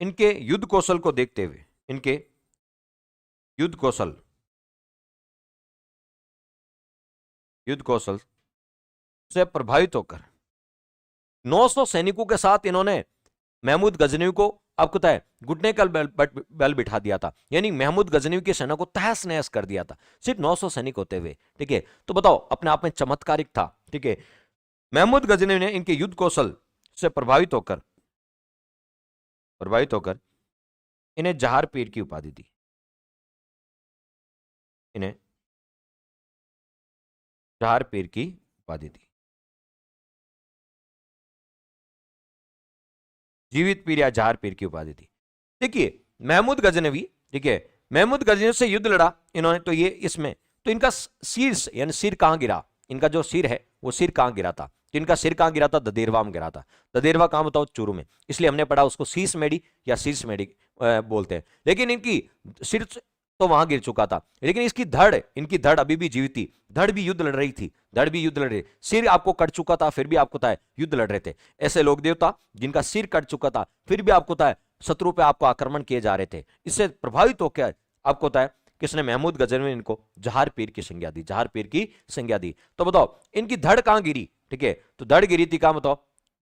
इनके युद्ध कौशल को देखते हुए, इनके युद्ध कौशल, युद्ध कौशल से प्रभावित होकर 900 सैनिकों के साथ इन्होंने महमूद गजनवी को, आपको पता है, घुटने का बल बिठा दिया था। यानी महमूद गजनवी की सेना को तहस नहस कर दिया था, सिर्फ 900 सैनिक होते हुए, ठीक है। तो बताओ, अपने आप में चमत्कारिक था, ठीक है। महमूद गजनवी ने इनके युद्ध कौशल से प्रभावित होकर इन्हें जहार पीर की उपाधि दी। इन्हें जहार पीर की उपाधि दी, जीवित पीर या जहार पीर की उपाधि दी। देखिए महमूद गजनवी, ठीक है, महमूद गजनवी से युद्ध लड़ा इन्होंने, तो ये इसमें तो इनका शीर्ष यानी सिर कहां गिरा? इनका जो सिर है वो सिर कहां गिरा था? तो इनका सिर कहां गिरा था? ददेरवा में गिरा था। ददेरवा कहां बताओ? चूरू में। इसलिए हमने पढ़ा उसको शीश मेडी या शीर्ष मेडी बोलते हैं। लेकिन इनकी सिर तो वहां गिर चुका था, लेकिन इनकी धड़ अभी भी जीवित थी। धड़ भी युद्ध लड़ रही थी, धड़ भी युद्ध लड़ रही। सिर आपको कट चुका था, फिर भी आपको था युद्ध लड़ रहे थे। ऐसे लोक देवता जिनका सिर कट चुका था, फिर भी आपको था शत्रु पे आपको आक्रमण किए जा रहे थे। इससे प्रभावित होकर आपको होता है किसने? महमूद गजनवी ने इनको जहार पीर की संज्ञा दी, जहार पीर की संज्ञा दी। तो बताओ इनकी धड़ कहां गिरी? ठीक है, तो धड़ गिरी थी कहां बताओ?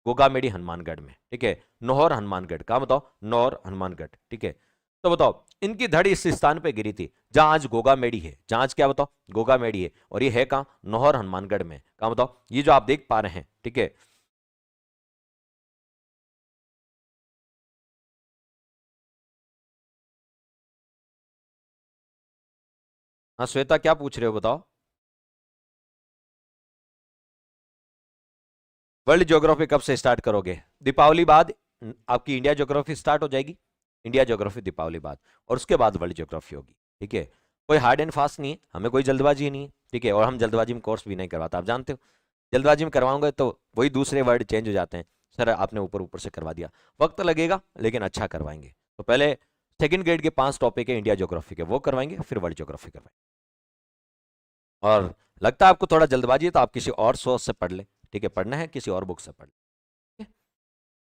गोगामेडी हनुमानगढ़ में, ठीक है, नौहर हनुमानगढ़। कहां बताओ? नौहर हनुमानगढ़, ठीक है। तो बताओ इनकी धड़ इस स्थान पे गिरी थी जहां आज गोगामेडी है, जहां आज क्या बताओ? गोगामेडी है। और ये है कहां? नौहर हनुमानगढ़ में। कहां बताओ? ये जो आप देख पा रहे हैं, ठीक है। हाँ श्वेता, क्या पूछ रहे हो बताओ? वर्ल्ड ज्योग्राफी कब से स्टार्ट करोगे? दीपावली बाद आपकी इंडिया ज्योग्राफी स्टार्ट हो जाएगी। इंडिया ज्योग्राफी दीपावली बाद, और उसके बाद वर्ल्ड ज्योग्राफी होगी, ठीक है। कोई हार्ड एंड फास्ट नहीं है, हमें कोई जल्दबाजी नहीं है, ठीक है। और हम जल्दबाजी में कोर्स भी नहीं करवाता, आप जानते हो। जल्दबाजी में करवाऊंगा तो वही दूसरे वर्ड चेंज हो जाते हैं। सर आपने ऊपर ऊपर से करवा दिया, वक्त लगेगा लेकिन अच्छा करवाएंगे। तो पहले सेकंड ग्रेड के 5 टॉपिक है इंडिया ज्योग्राफी के, वो करवाएंगे, फिर वर्ल्ड ज्योग्राफी करवाएंगे। और लगता है आपको थोड़ा जल्दबाजी है तो आप किसी और सोर्स से पढ़ ले, ठीक है। पढ़ना है किसी और बुक से पढ़ ले, ठीक है?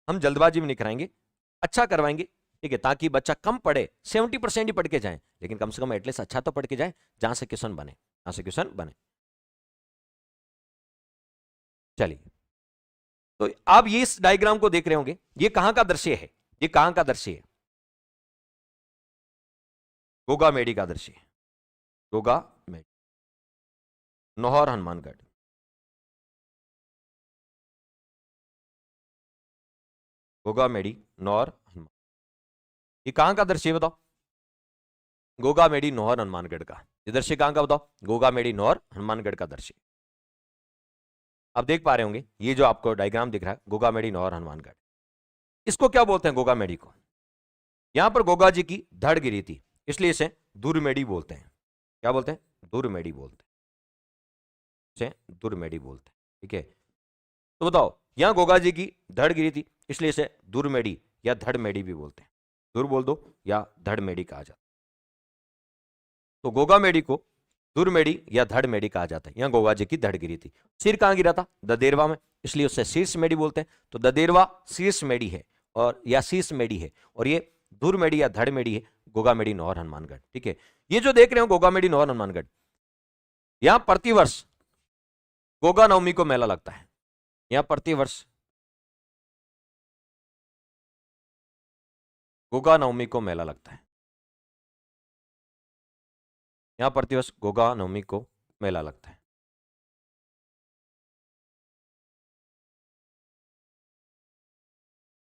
हम जल्दबाजी में नहीं कराएंगे, अच्छा करवाएंगे, ठीक है, ताकि बच्चा कम पढ़े, 70% ही पढ़ के जाए, लेकिन कम से कम एटलीस्ट अच्छा तो पढ़ के जाए, जहां से क्वेश्चन बने, जहां से क्वेश्चन बने। चलिए, तो आप ये इस डायग्राम को देख रहे होंगे, ये कहां का दृश्य है, ये कहां का दृश्य है, गोगा मेडी का दृश्य है, गोगा मेडी, नौहर हनुमानगढ़, गोगा मेडी नौहर हनुमान, ये कहां का दृश्य है बताओ, गोगा मेडी नौहर हनुमानगढ़ का। ये दृश्य कहां का बताओ, गोगा मेडी नौहर हनुमानगढ़ का दृश्य। आप देख पा रहे होंगे, ये जो आपको डायग्राम दिख रहा है, गोगा मेडी नौहर हनुमानगढ़, इसको क्या बोलते हैं, गोगा मेडी को। यहां पर गोगा जी की धड़ गिरी थी, इसलिए इसे दुर्मेडी बोलते हैं। क्या बोलते हैं, दुर्मेडी बोलते हैं, इसे दुर्मेडी बोलते हैं। ठीक है, तो बताओ, यहां गोगा जी की धड़ गिरी थी, इसलिए इसे दुर्मेडी या धड़मेडी भी बोलते हैं। दुर बोल दो या धड़मेडी कहा जाता है। तो गोगा मेडी को दुर्मेडी या धड़मेडी कहा जाता है। यहां गोगा जी की धड़ गिरी थी, सिर कहां गिरा था, ददेरवा में, इसलिए उससे शीर्ष मेडी बोलते हैं। तो ददेरवा शीर्ष मेडी है, और या शीर्ष मेडी है, और ये दुर्मेडी या धड़मेडी है, गोगा मेडी नौहर हनुमानगढ़। ठीक है, ये जो देख रहे हो गोगा मेडी नौहर हनुमानगढ़, यहां प्रतिवर्ष गोगा नवमी को मेला लगता है। यहां प्रतिवर्ष गोगा नवमी को मेला लगता है, यहां प्रतिवर्ष गोगा नवमी को मेला लगता है।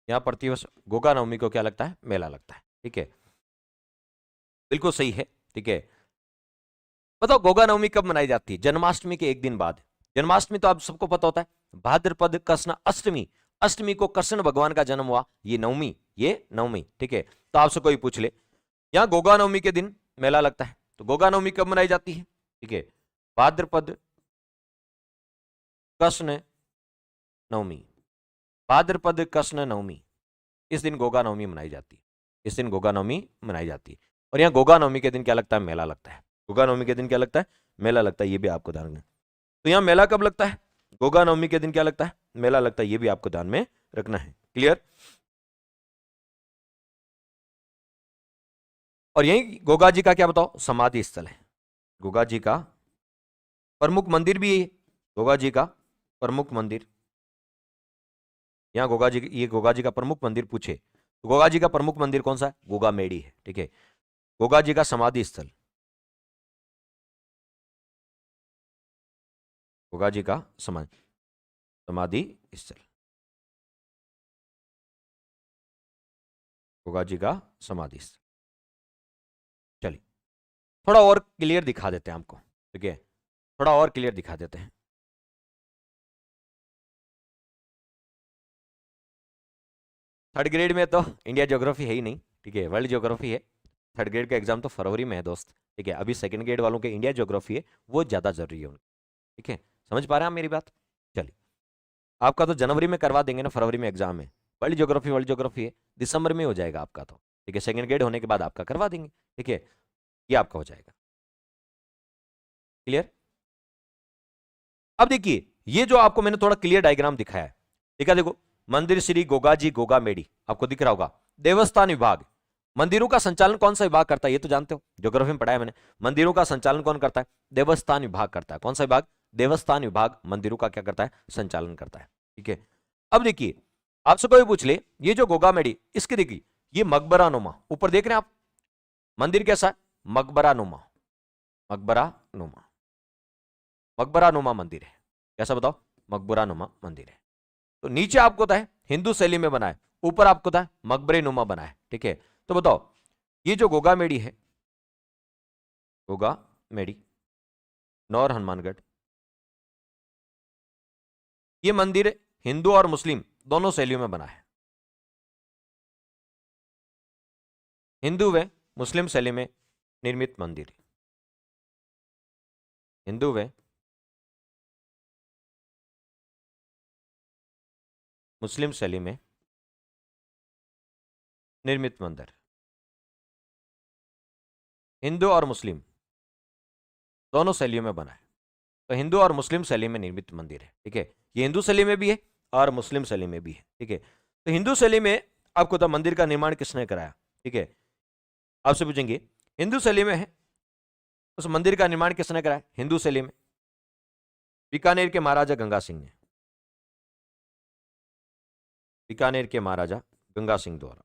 यहां प्रतिवर्ष गोगा नवमी को क्या लगता है, मेला लगता है। ठीक है, बिल्कुल सही है। ठीक है, बताओ गोगा नवमी कब मनाई जाती है, जन्माष्टमी के एक दिन बाद। जन्माष्टमी तो आप सबको पता होता है, भाद्रपद कृष्ण अष्टमी, अष्टमी को कृष्ण भगवान का जन्म हुआ, ये नवमी, ये नवमी। ठीक है, तो आपसे कोई पूछ ले, यहां गोगा नवमी के दिन मेला लगता है, तो गोगा नवमी कब मनाई जाती है। ठीक है, भाद्रपद कृष्ण नवमी, भाद्रपद कृष्ण नवमी, इस दिन गोगा नवमी मनाई जाती है, इस दिन गोगा नवमी मनाई जाती है। और यहाँ गोगा नवमी के दिन क्या लगता है, मेला लगता है। गोगा नवमी के दिन क्या लगता है, मेला लगता है, ये भी आपको ध्यान रखना। तो यहाँ मेला कब लगता है, गोगा नवमी के दिन क्या लगता है, मेला लगता है, ये भी आपको ध्यान में रखना है। क्लियर। और यही गोगा जी का क्या बताओ, समाधि स्थल है, गोगा जी का प्रमुख मंदिर भी है, गोगा जी का प्रमुख मंदिर। यहाँ गोगा जी, ये गोगा जी का प्रमुख मंदिर पूछे तो गोगा जी का प्रमुख मंदिर कौन सा है, गोगा मेडी है। ठीक है, गोगा जी का समाधि स्थल, गोगा जी का समाधि स्थल, गोगा जी का समाधि स्थल। चलिए, थोड़ा और क्लियर दिखा देते हैं आपको। ठीक है, थोड़ा और क्लियर दिखा देते हैं। थर्ड ग्रेड में तो इंडिया ज्योग्राफी है ही नहीं। ठीक है, वर्ल्ड ज्योग्राफी है। थर्ड ग्रेड का एग्जाम तो फरवरी में है दोस्त। ठीक है, अभी सेकंड ग्रेड वालों के इंडिया ज्योग्राफी है, वो ज़्यादा जरूरी है उनको। ठीक है, समझ पा रहे हैं आप मेरी बात। चलिए, आपका तो जनवरी में करवा देंगे ना, फरवरी में एग्जाम है। वर्ल्ड ज्योग्राफी है, दिसंबर में हो जाएगा आपका तो। ठीक है, सेकंड ग्रेड होने के बाद आपका करवा देंगे। ठीक है, ये आपका हो जाएगा। क्लियर। अब देखिए, ये जो आपको मैंने थोड़ा क्लियर डायग्राम दिखाया है, ठीक है, देखो, मंदिर श्री गोगाजी गोगा मेडी आपको दिख रहा होगा। देवस्थान विभाग, मंदिरों का संचालन कौन सा विभाग करता है, ये तो जानते हो, ज्योग्राफी में पढ़ा है मैंने। मंदिरों का संचालन कौन करता है, देवस्थान विभाग करता है। कौन सा विभाग, देवस्थान विभाग मंदिरों का क्या करता है, संचालन करता है। ठीक है, अब देखिए, आपसे कोई पूछ ले, ये जो गोगा मेडी, इसके देखिए, ये मकबरा नुमा, ऊपर देख रहे हैं आप, मंदिर कैसा है, मकबरा नुमा, मकबरा नुमा, मकबरा नुमा मंदिर है। कैसा बताओ, मकबरा नुमा मंदिर है। तो नीचे आपको होता है हिंदू शैली में बना है, ऊपर आपको होता है मकबरे नुमा बना है। ठीक है, तो बताओ, ये जो गोगा मेडी है, गोगा मेडी नौर हनुमानगढ़, ये मंदिर हिंदू और मुस्लिम दोनों शैलियों में बना है, हिंदू व मुस्लिम शैली में निर्मित मंदिर, हिंदू व मुस्लिम शैली में निर्मित मंदिर, हिंदू और मुस्लिम दोनों शैलियों में बना है। तो हिंदू और मुस्लिम शैली में निर्मित मंदिर है। ठीक है, ये हिंदू शैली में भी है और मुस्लिम शैली में भी है। ठीक है, तो हिंदू शैली में आपको तो मंदिर का निर्माण किसने कराया, ठीक है। आपसे पूछेंगे हिंदू शैली में है उस मंदिर का निर्माण किसने कराया? हिंदू शैली में बीकानेर के महाराजा गंगा सिंह ने, बीकानेर के महाराजा गंगा सिंह द्वारा।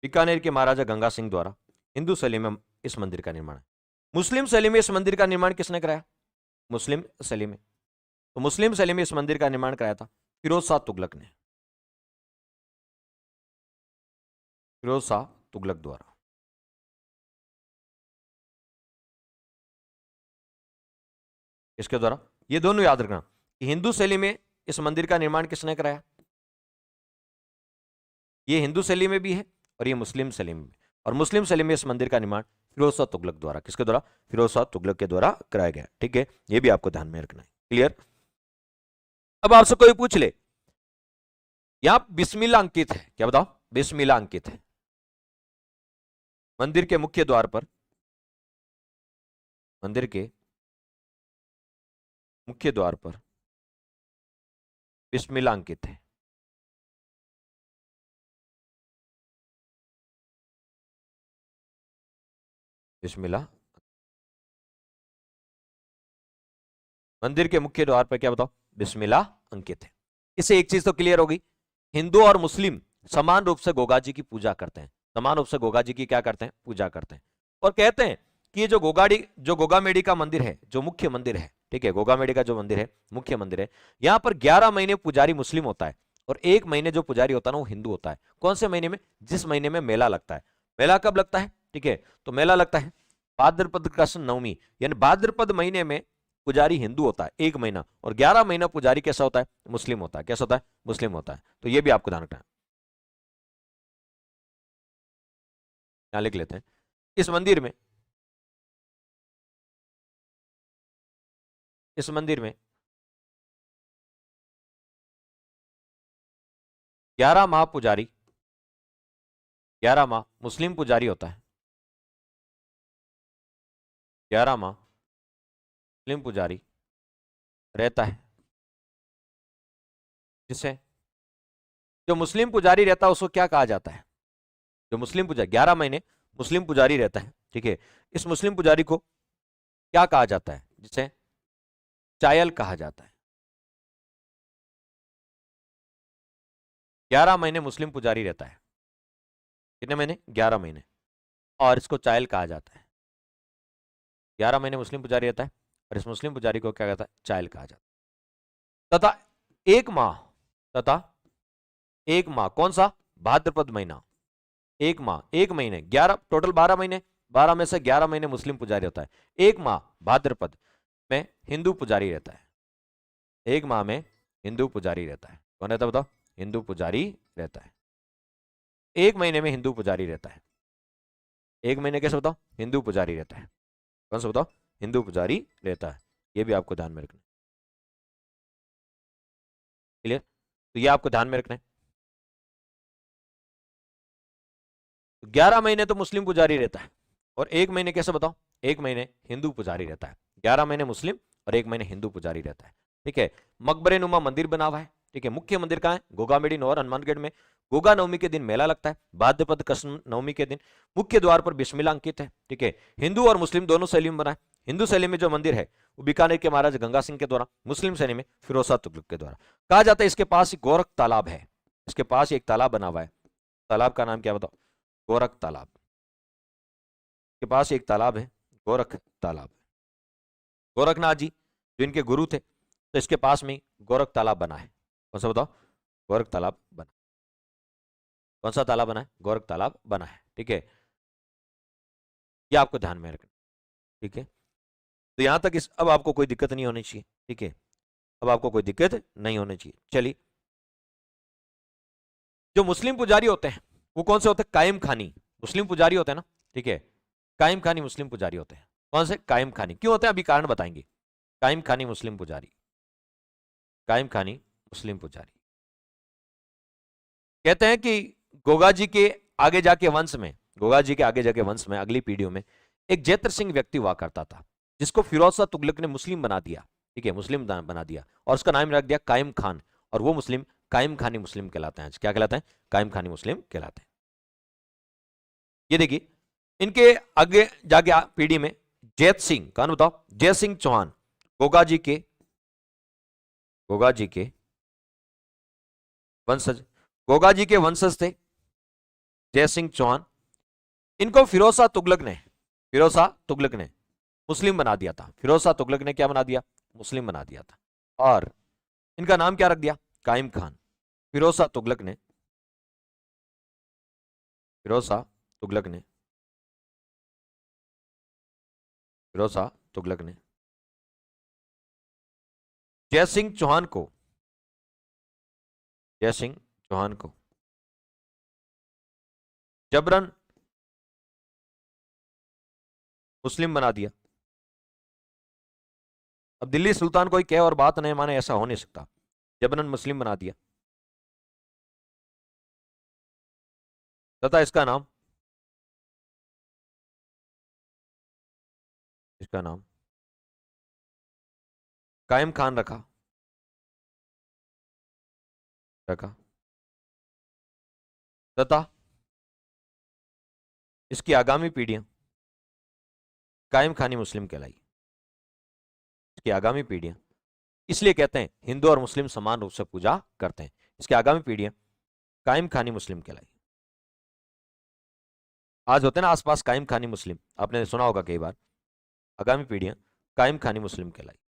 बीकानेर के महाराजा गंगा सिंह द्वारा हिंदू शैली में इस मंदिर का निर्माण है। मुस्लिम शैली में इस मंदिर का निर्माण किसने कराया? मुस्लिम शैली में, तो मुस्लिम शैली में इस मंदिर का निर्माण कराया था फिरोज शाह तुगलक ने, फिरोज शाह तुगलक द्वारा। इसके द्वारा ये दोनों याद रखना कि हिंदू शैली में इस मंदिर का निर्माण किसने कराया? ये हिंदू शैली में भी है और ये मुस्लिम शैली में भी, और मुस्लिम शैली में इस मंदिर का निर्माण फिरोज शाह तुगलक द्वारा, किसके द्वारा? फिरोज शाह तुगलक के द्वारा कराया गया। ठीक है, ये भी आपको ध्यान में रखना है। क्लियर? अब आपसे कोई पूछ ले यहां बिस्मिल्लाह अंकित है, क्या बताओ? बिस्मिल्लाह अंकित है मंदिर के मुख्य द्वार पर, मंदिर के मुख्य द्वार पर बिस्मिल्लाह अंकित है। बिस्मिल्लाह मंदिर के मुख्य द्वार पर क्या बताओ? बिस्मिल्लाह अंकित है। इससे एक चीज तो क्लियर होगी, हिंदू और मुस्लिम समान रूप से गोगा जी की पूजा करते हैं, समान रूप से गोगा जी की क्या करते हैं? पूजा करते हैं। और कहते हैं कि ये जो गोगामेडी का मंदिर है, जो मुख्य मंदिर है, ठीक है, गोगामेडी का जो मंदिर है मुख्य मंदिर है, यहां पर 11 महीने पुजारी मुस्लिम होता है और 1 महीने जो पुजारी होता है ना वो हिंदू होता है। कौन से महीने में? जिस महीने में मेला लगता है। मेला कब लगता है? ठीक है, तो मेला लगता है भाद्रपद कृष्ण नवमी, यानी भाद्रपद महीने में पुजारी हिंदू होता है 1 महीना, और 11 महीना पुजारी कैसा होता है? मुस्लिम होता है। कैसा होता है? मुस्लिम होता है। तो ये भी आपको ध्यान रखना है। यहां लिख लेते हैं, इस मंदिर में 11 माह पुजारी, 11 माह मुस्लिम पुजारी होता है, 11 माह मुस्लिम पुजारी रहता है, जिसे जो मुस्लिम पुजारी रहता है उसको क्या कहा जाता है? जो मुस्लिम पुजारी 11 महीने मुस्लिम पुजारी रहता है, ठीक है, इस मुस्लिम पुजारी को क्या कहा जाता है? जिसे चायल कहा जाता है। 11 महीने मुस्लिम पुजारी रहता है। कितने महीने? 11 महीने, और इसको चायल कहा जाता है। 11 महीने मुस्लिम पुजारी रहता है और इस मुस्लिम पुजारी को क्या कहता है? चायल कहा जाता है। तथा 1 माह, तथा 1 माह, कौन सा? भाद्रपद महीना, 1 माह, 1 महीने, 11, टोटल 12 महीने, 12 में से 11 महीने मुस्लिम पुजारी होता है। 1 माह भाद्रपद में हिंदू पुजारी रहता है। 1 माह में हिंदू पुजारी रहता है। कौन रहता है बताओ? हिंदू पुजारी रहता है। 1 महीने में हिंदू पुजारी रहता है। 1 महीने कैसे बताओ? हिंदू पुजारी रहता है। कौन सा बताओ? हिंदू पुजारी रहता है। ये भी आपको ध्यान में रखना है। क्लियर? तो ये आपको ध्यान में रखना है। 11 महीने तो मुस्लिम पुजारी रहता है और 1 महीने कैसे बताओ? 1 महीने हिंदू पुजारी रहता है। 11 महीने मुस्लिम और 1 महीने हिंदू पुजारी रहता है। ठीक है, मकबरे नुमा मंदिर बना हुआ है। ठीक है, मुख्य मंदिर कहाँ है? गोगामेडी और हनुमानगढ़ में। गोगा नवमी के दिन मेला लगता है, भाद्रपद कृष्ण नवमी के दिन। मुख्य द्वार पर बिस्मिल्लाह अंकित है। ठीक है, हिंदू और मुस्लिम दोनों शैली में बना है। हिंदू शैली में जो मंदिर है वो बीकानेर के महाराज गंगा सिंह के द्वारा, मुस्लिम शैली में फिरोज शाह तुगलक के द्वारा। कहा जाता है इसके पास गोरख तालाब है, इसके पास एक तालाब बना हुआ है। तालाब का नाम क्या बताओ? गोरख तालाब। के पास एक तालाब है, गोरख तालाब। गोरखनाथ जी जो इनके गुरु थे, तो इसके पास में गोरख तालाब बना है। कौन सा बताओ? गोरख तालाब बना। कौन सा तालाब बना है? गोरख तालाब बना है। ठीक है, ये आपको ध्यान में रखना। ठीक है, तो यहां तक अब आपको कोई दिक्कत नहीं होनी चाहिए। ठीक है, अब आपको कोई दिक्कत नहीं होनी चाहिए। चलिए, जो मुस्लिम पुजारी होते हैं वो कौन से होते हैं? कायम खानी मुस्लिम पुजारी होते हैं ना। ठीक है, कायम खानी मुस्लिम पुजारी होते हैं। कौन से? कायम खानी। क्यों होते हैं? अभी कारण बताएंगे। कायम खानी मुस्लिम पुजारी, कायम खानी मुस्लिम पुजारी। कहते हैं कि गोगा जी के आगे जाके वंश में, गोगा जी के आगे जाके वंश में अगली पीढ़ियों में एक जैत्र सिंह व्यक्ति हुआ करता था, जिसको फिरोज शाह तुगलक ने मुस्लिम बना दिया। ठीक है, मुस्लिम बना दिया और उसका नाम रख दिया कायम खान, और वो मुस्लिम कायम खानी मुस्लिम कहलाते हैं। क्या कहलाते हैं? कायम खानी मुस्लिम कहलाते हैं। ये देखिए, इनके आगे जाके पीढ़ी में जैत सिंह, कौन बताओ? जैत सिंह चौहान, गोगा जी के वंशज, गोगा जी के वंशज थे जैत सिंह चौहान। इनको फिरोज शाह तुगलक ने मुस्लिम बना दिया था। फिरोज शाह तुगलक ने क्या बना दिया? मुस्लिम बना दिया था। और इनका नाम क्या रख दिया? कायम खान। फिरोज शाह तुगलक ने फिरोज शाह तुगलक ने फिरोज शाह तुगलक ने जय सिंह चौहान को जबरन मुस्लिम बना दिया। अब दिल्ली सुल्तान कोई कहे और बात नहीं माने, ऐसा हो नहीं सकता। जबरन मुस्लिम बना दिया तथा इसका नाम कायम खान रखा तथा इसकी आगामी पीढ़ियां कायम खानी मुस्लिम कहलाई। इसकी आगामी पीढ़ियां, इसलिए कहते हैं हिंदू और मुस्लिम समान रूप से पूजा करते हैं। इसकी आगामी पीढ़ियां कायम खानी मुस्लिम कहलाई। आज होते हैं ना आसपास कायम खानी मुस्लिम, आपने सुना होगा कई बार। आगामी पीढ़ियां कायम खानी मुस्लिम कहलाई।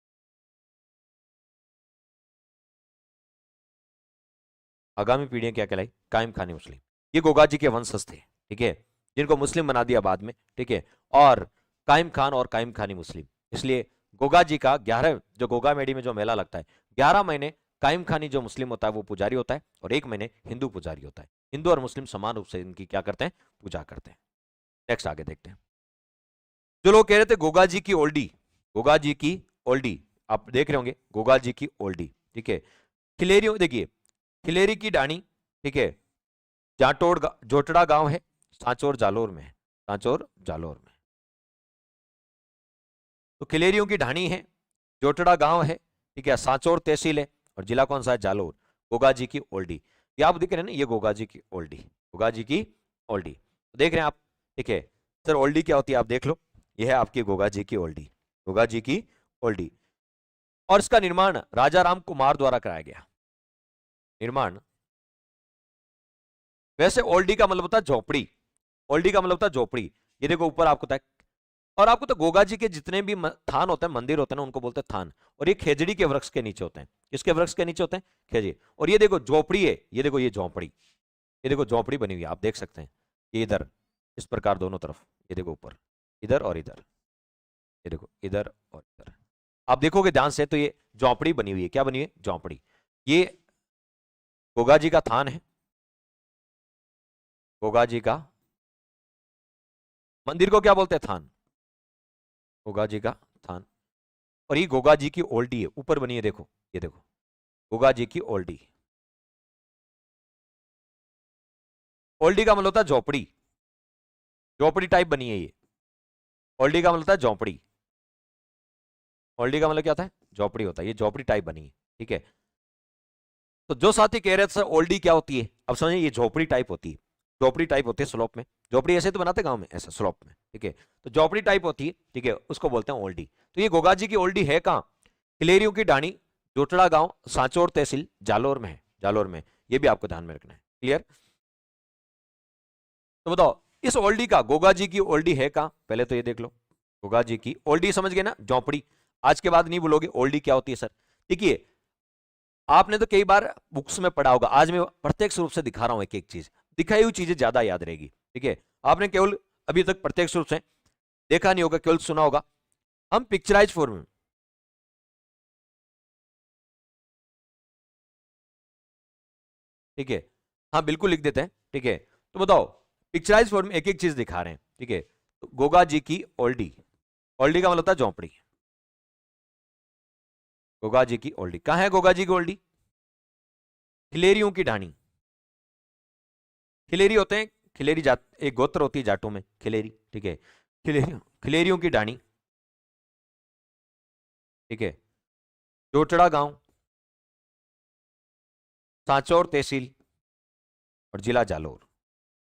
आगामी पीढ़ियां क्या कहलाई? कायम खानी मुस्लिम। ये गोगा जी के वंशज थे, ठीक है, जिनको मुस्लिम बना दिया बाद में, ठीक है। और कायम खान और कायम खानी मुस्लिम, इसलिए गोगा जी का 11 जो गोगा मेडी में जो मेला लगता है, 11 महीने कायम खानी जो मुस्लिम होता है वो पुजारी होता है, और 1 महीने हिंदू पुजारी होता है। हिंदू और मुस्लिम समान रूप से इनकी क्या करते हैं? पूजा करते हैं। नेक्स्ट आगे देखते हैं। जो लोग कह रहे थे गोगा जी की ओल्डी, आप देख रहे होंगे गोगा जी की ओल्डी, ठीक है। खिलेरी, देखिए खिलेरी की डाणी, ठीक है, जोटड़ा गांव है, सांचौर जालोर में है, तो खिलेरियों की ढाणी है, जोटड़ा गांव है, ठीक है, सांचौर तहसील है, और जिला कौन सा है? जालोर। गोगा जी की ओल्डी, ये आप देख रहे हैं ना, ये गोगा जी की ओल्डी देख रहे हैं आप, ठीक है। सर ओल्डी क्या होती है आप देख लो, ये है आपकी गोगा जी की ओल्डी। और इसका निर्माण राजा राम कुमार द्वारा कराया गया। निर्माण, वैसे ओल्डी का मतलब होता है झोपड़ी, ये देखो ऊपर आपको तक। और आपको तो गोगा जी के जितने भी थान होते हैं, मंदिर होते हैं ना, उनको बोलते हैं थान। और ये खेजड़ी के वृक्ष के नीचे होते हैं। किसके वृक्ष के नीचे होते हैं? खेजड़ी। और ये देखो झोपड़ी है, ये देखो झोपड़ी बनी हुई है, आप देख सकते हैं। ये इधर इस प्रकार दोनों तरफ, ये देखो ऊपर, इधर और इधर, ये देखो इधर और इधर, आप देखोगे ध्यान से तो ये झोपड़ी बनी हुई है। क्या बनी हुई है? झोपड़ी। ये गोगा जी का थान है, गोगा जी का मंदिर को क्या बोलते हैं? थान, गोगा जी का थान। और ये गोगा जी की ओल्डी है, ऊपर बनी है, देखो ये देखो गोगा जी की ओल्डी का मतलब होता है झोपड़ी टाइप बनी है ये। ओल्डी का मतलब होता है झोपड़ी, ओल्डी का मतलब क्या होता है? झोपड़ी होता है, ये झोपड़ी टाइप बनी है, ठीक है। तो जो साथी कह रहे थे सर ओल्डी क्या होती है, अब समझिए ये झोपड़ी टाइप होती है, स्लोप में। झोपड़ी ऐसे तो बनाते गांव में, ऐसा स्लोप में, ठीक है। तो झोपड़ी टाइप होती है, ठीक है, उसको बोलते हैं ओल्डी। तो ये गोगा जी की ओल्डी है कहां? खिलेरियों की डाणी, जोटड़ा गांव, सांचौर तहसील, जालोर में है। ये भी आपको ध्यान में रखना है। क्लियर? तो बताओ इस ओल्डी का, गोगा जी की ओल्डी है कहां? पहले तो ये देख लो, गोगा जी की ओल्डी समझ गए ना, झोपड़ी। आज के बाद नहीं बोलोगे ओल्डी क्या होती है सर। देखिए आपने तो कई बार बुक्स में पढ़ा होगा, आज मैं प्रत्यक्ष रूप से दिखा रहा हूं एक एक चीज, दिखाई हुई चीजें ज्यादा याद रहेगी, ठीक है। आपने केवल अभी तक प्रत्यक्ष रूप से देखा नहीं होगा, केवल सुना होगा। हम पिक्चराइज फॉर्म में, ठीक है, हाँ बिल्कुल लिख देते हैं, ठीक है। तो बताओ पिक्चराइज फॉर्म में एक एक चीज दिखा रहे हैं, ठीक है। तो गोगा जी की ओल्डी का मतलब होता है झोंपड़ी। गोगा जी की ओल्डी कहां है? गोगा जी की ओल्डी खिलेरियों की ढाणी। खिलेरी होते हैं, खिलेरी जात एक गोत्र होती है जाटों में, खिलेरी, ठीक है। खिलेरियों की ढाणी, ठीक है। जोटड़ा गांव, सांचौर तहसील और जिला जालोर।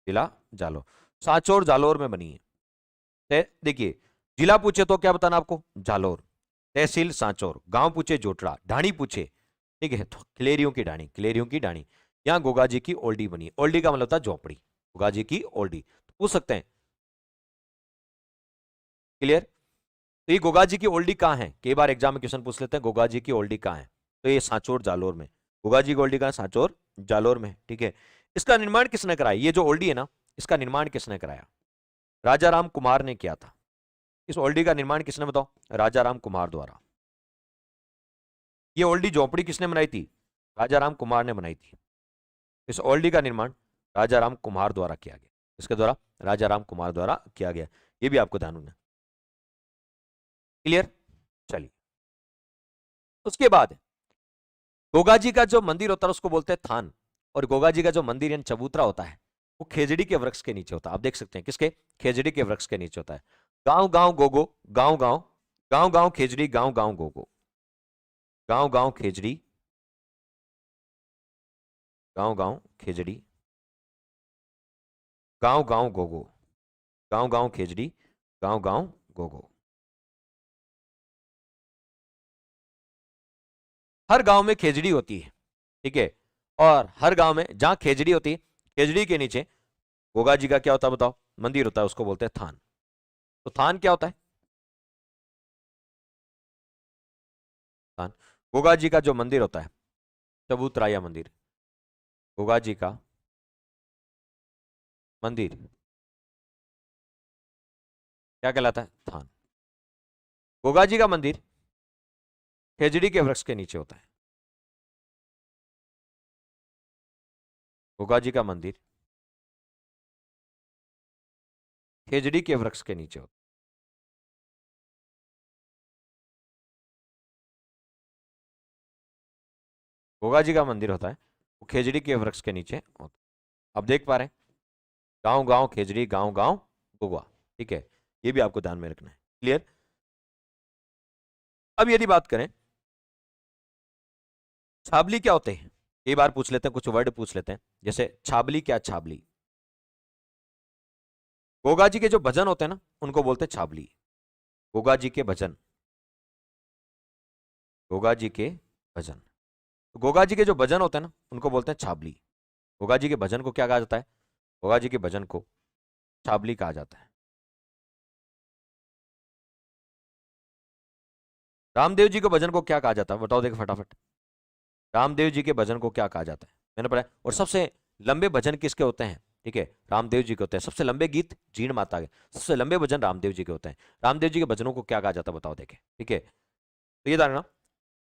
जिला जालोर, सांचौर जालोर में बनी है। देखिए, जिला पूछे तो क्या बताना आपको, जालोर, तहसील सांचौर, गांव पूछे जोटड़ा, ढाणी पूछे, ठीक है, तो खिलेरियों की ढाणी, खिलेरियों की ढाणी। यहां गोगा जी की ओल्डी बनी है। ओल्डी का मतलब था झोपड़ी, गोगा जी की ओल्डी, तो पूछ सकते हैं। क्लियर? तो ये गोगा जी की ओल्डी कहां है, कई बार एग्जाम में क्वेश्चन पूछ लेते हैं गोगा जी की ओल्डी कहां है, तो ये सांचौर जालोर में। गोगा जी की ओल्डी कहां है, सांचौर जालोर में, ठीक है। इसका निर्माण किसने कराया, ये जो ओल्डी है ना, इसका निर्माण किसने कराया, राजा राम कुमार ने किया था। इस ओल्डी का निर्माण किसने, बताओ, राजा राम कुमार द्वारा। ये ओल्डी झोपड़ी किसने बनाई थी, राजा राम कुमार ने बनाई थी। इस ओल्डी का निर्माण राजा राम कुमार द्वारा किया गया, इसके द्वारा, राजा राम कुमार द्वारा किया गया, ये भी आपको ध्यान रखना। क्लियर? चलिए, उसके बाद गोगा जी का जो मंदिर होता है उसको बोलते हैं थान, और गोगा जी का जो मंदिर यानी चबूतरा होता है वो खेजड़ी के वृक्ष के नीचे होता है। आप देख सकते हैं किसके, खेजड़ी के वृक्ष के नीचे होता है। गांव गांव गोगो, गांव गांव, गांव गांव खेजड़ी, गांव गांव गोगो, गांव गांव खेजड़ी, गांव गांव खेजड़ी, गांव गांव गोगो, गांव गांव खेजड़ी, गांव गांव गोगो। हर गांव में खेजड़ी होती है, ठीक है, और हर गांव में जहां खेजड़ी होती है, खेजड़ी के नीचे गोगा जी का क्या होता है बताओ, मंदिर होता है, उसको बोलते हैं थान। तो थान क्या होता है, थान, गोगा जी का जो मंदिर होता है, चबूतराया मंदिर, गोगा जी का मंदिर क्या कहलाता है, थान। गोगा जी का मंदिर खेजड़ी के वृक्ष के नीचे होता है। गोगा जी का मंदिर खेजड़ी के वृक्ष के नीचे होता है। गोगा जी का मंदिर होता है वो खेजड़ी के वृक्ष के नीचे होता है। आप देख पा रहे हैं, गांव गांव खेजड़ी, गांव गांव गोगा, ठीक है, ये भी आपको ध्यान में रखना है। क्लियर? अब यदि बात करें छाबली क्या होते हैं, कई बार पूछ लेते हैं, कुछ वर्ड पूछ लेते हैं, जैसे छाबली क्या, छाबली, गोगा जी के जो भजन होते हैं ना उनको बोलते हैं छाबली। गोगा जी के भजन, गोगा जी के भजन, तो गोगा जी के जो भजन होते हैं ना उनको बोलते हैं छाबली। गोगा जी के भजन को क्या कहा जाता है, गोगा जी के भजन को छाबली कहा जाता है। रामदेव जी के भजन को क्या कहा जाता है, बताओ देख फटाफट, रामदेव जी के भजन को क्या कहा जाता है, मैंने पढ़ा है। और सबसे लंबे भजन किसके होते हैं, ठीक है, रामदेव जी के होते हैं। सबसे लंबे गीत जीण माता के, सबसे लंबे भजन रामदेव जी के होते हैं। रामदेव जी के भजनों को क्या कहा जाता है बताओ देखे, ठीक है, तो ये जानना,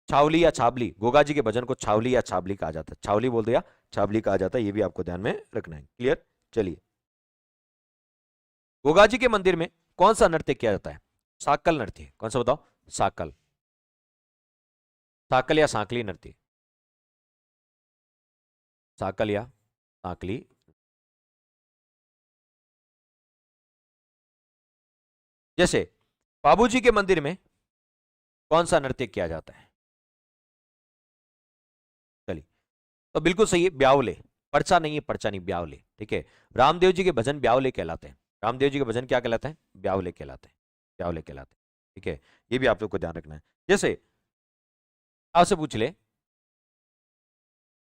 छावली या छाबली, गोगा जी के भजन को छावली या छाबली कहा जाता है। छावली बोल दिया, छाबली कहा जाता है, ये भी आपको ध्यान में रखना है। क्लियर? चलिए, गोगा जी के मंदिर में कौन सा नृत्य किया जाता है, साकल नृत्य, कौन सा बताओ, साकल, साकल या सांकली नृत्य, साकल या सांकली। जैसे बाबूजी के मंदिर में कौन सा नृत्य किया जाता है, चलिए, तो बिल्कुल सही है, ब्यावले, पर्चा नहीं है, पर्चा नहीं, ब्यावले, ठीक है। रामदेव जी के भजन ब्यावले कहलाते हैं। रामदेव जी के भजन क्या कहलाते हैं, ब्यावले कहलाते हैं, ब्यावले कहलाते हैं, ठीक है, ये भी आप लोग को ध्यान रखना है। जैसे आपसे पूछ ले,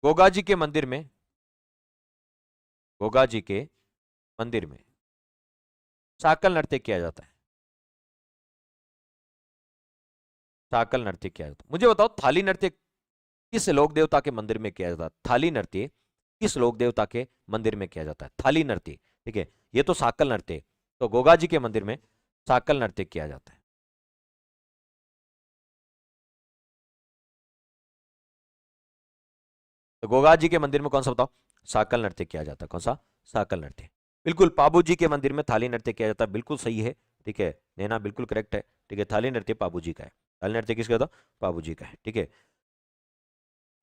गोगा जी के मंदिर में, गोगा जी के मंदिर में साकल नृत्य किया जाता है, साकल नृत्य किया जाता है। मुझे बताओ थाली नृत्य किस लोक देवता के मंदिर में किया जाता है, थाली नृत्य किस लोक देवता के मंदिर में किया जाता है, थाली नृत्य, ठीक है, ये तो साकल नृत्य, तो गोगा जी के मंदिर में साकल नृत्य किया जाता है। तो गोगा जी के मंदिर में कौन सा बताओ, साकल नृत्य किया जाता है, कौन सा, साकल नृत्य। बिल्कुल, पाबू जी के मंदिर में थाली नृत्य किया जाता है, बिल्कुल सही है, ठीक है, नैना बिल्कुल करेक्ट है, ठीक है, थाली नृत्य पाबू जी का है, थाली नृत्य किसका था, पाबू जी का है, ठीक है।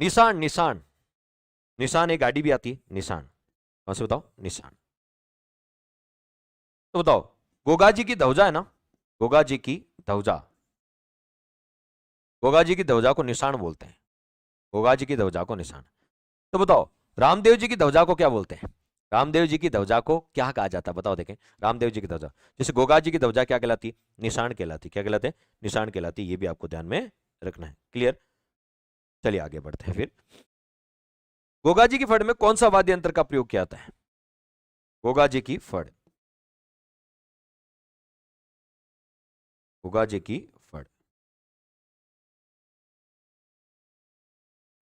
निशान, निशान, निशान एक गाड़ी भी आती है, निशान, कौन से बताओ, निशान। तो बताओ, गोगा जी की ध्वजा है ना, गोगा जी की ध्वजा, गोगा जी की ध्वजा को निशान बोलते हैं, गोगा जी की ध्वजा को निशान। तो बताओ रामदेव जी की ध्वजा को क्या बोलते हैं? रामदेव जी की ध्वजा को क्या कहा जाता है बताओ देखें। रामदेव जी की ध्वजा, जैसे गोगा जी की ध्वजा क्या कहलाती? निशान कहलाती। क्या कहलाते हैं? निशान कहलाती। ये भी आपको ध्यान में रखना है। क्लियर? चलिए आगे बढ़ते हैं फिर। गोगा जी की फड़ में कौन सा वाद्य यंत्र का प्रयोग किया जाता है? गोगा जी की फड़, गोगा जी की फड़।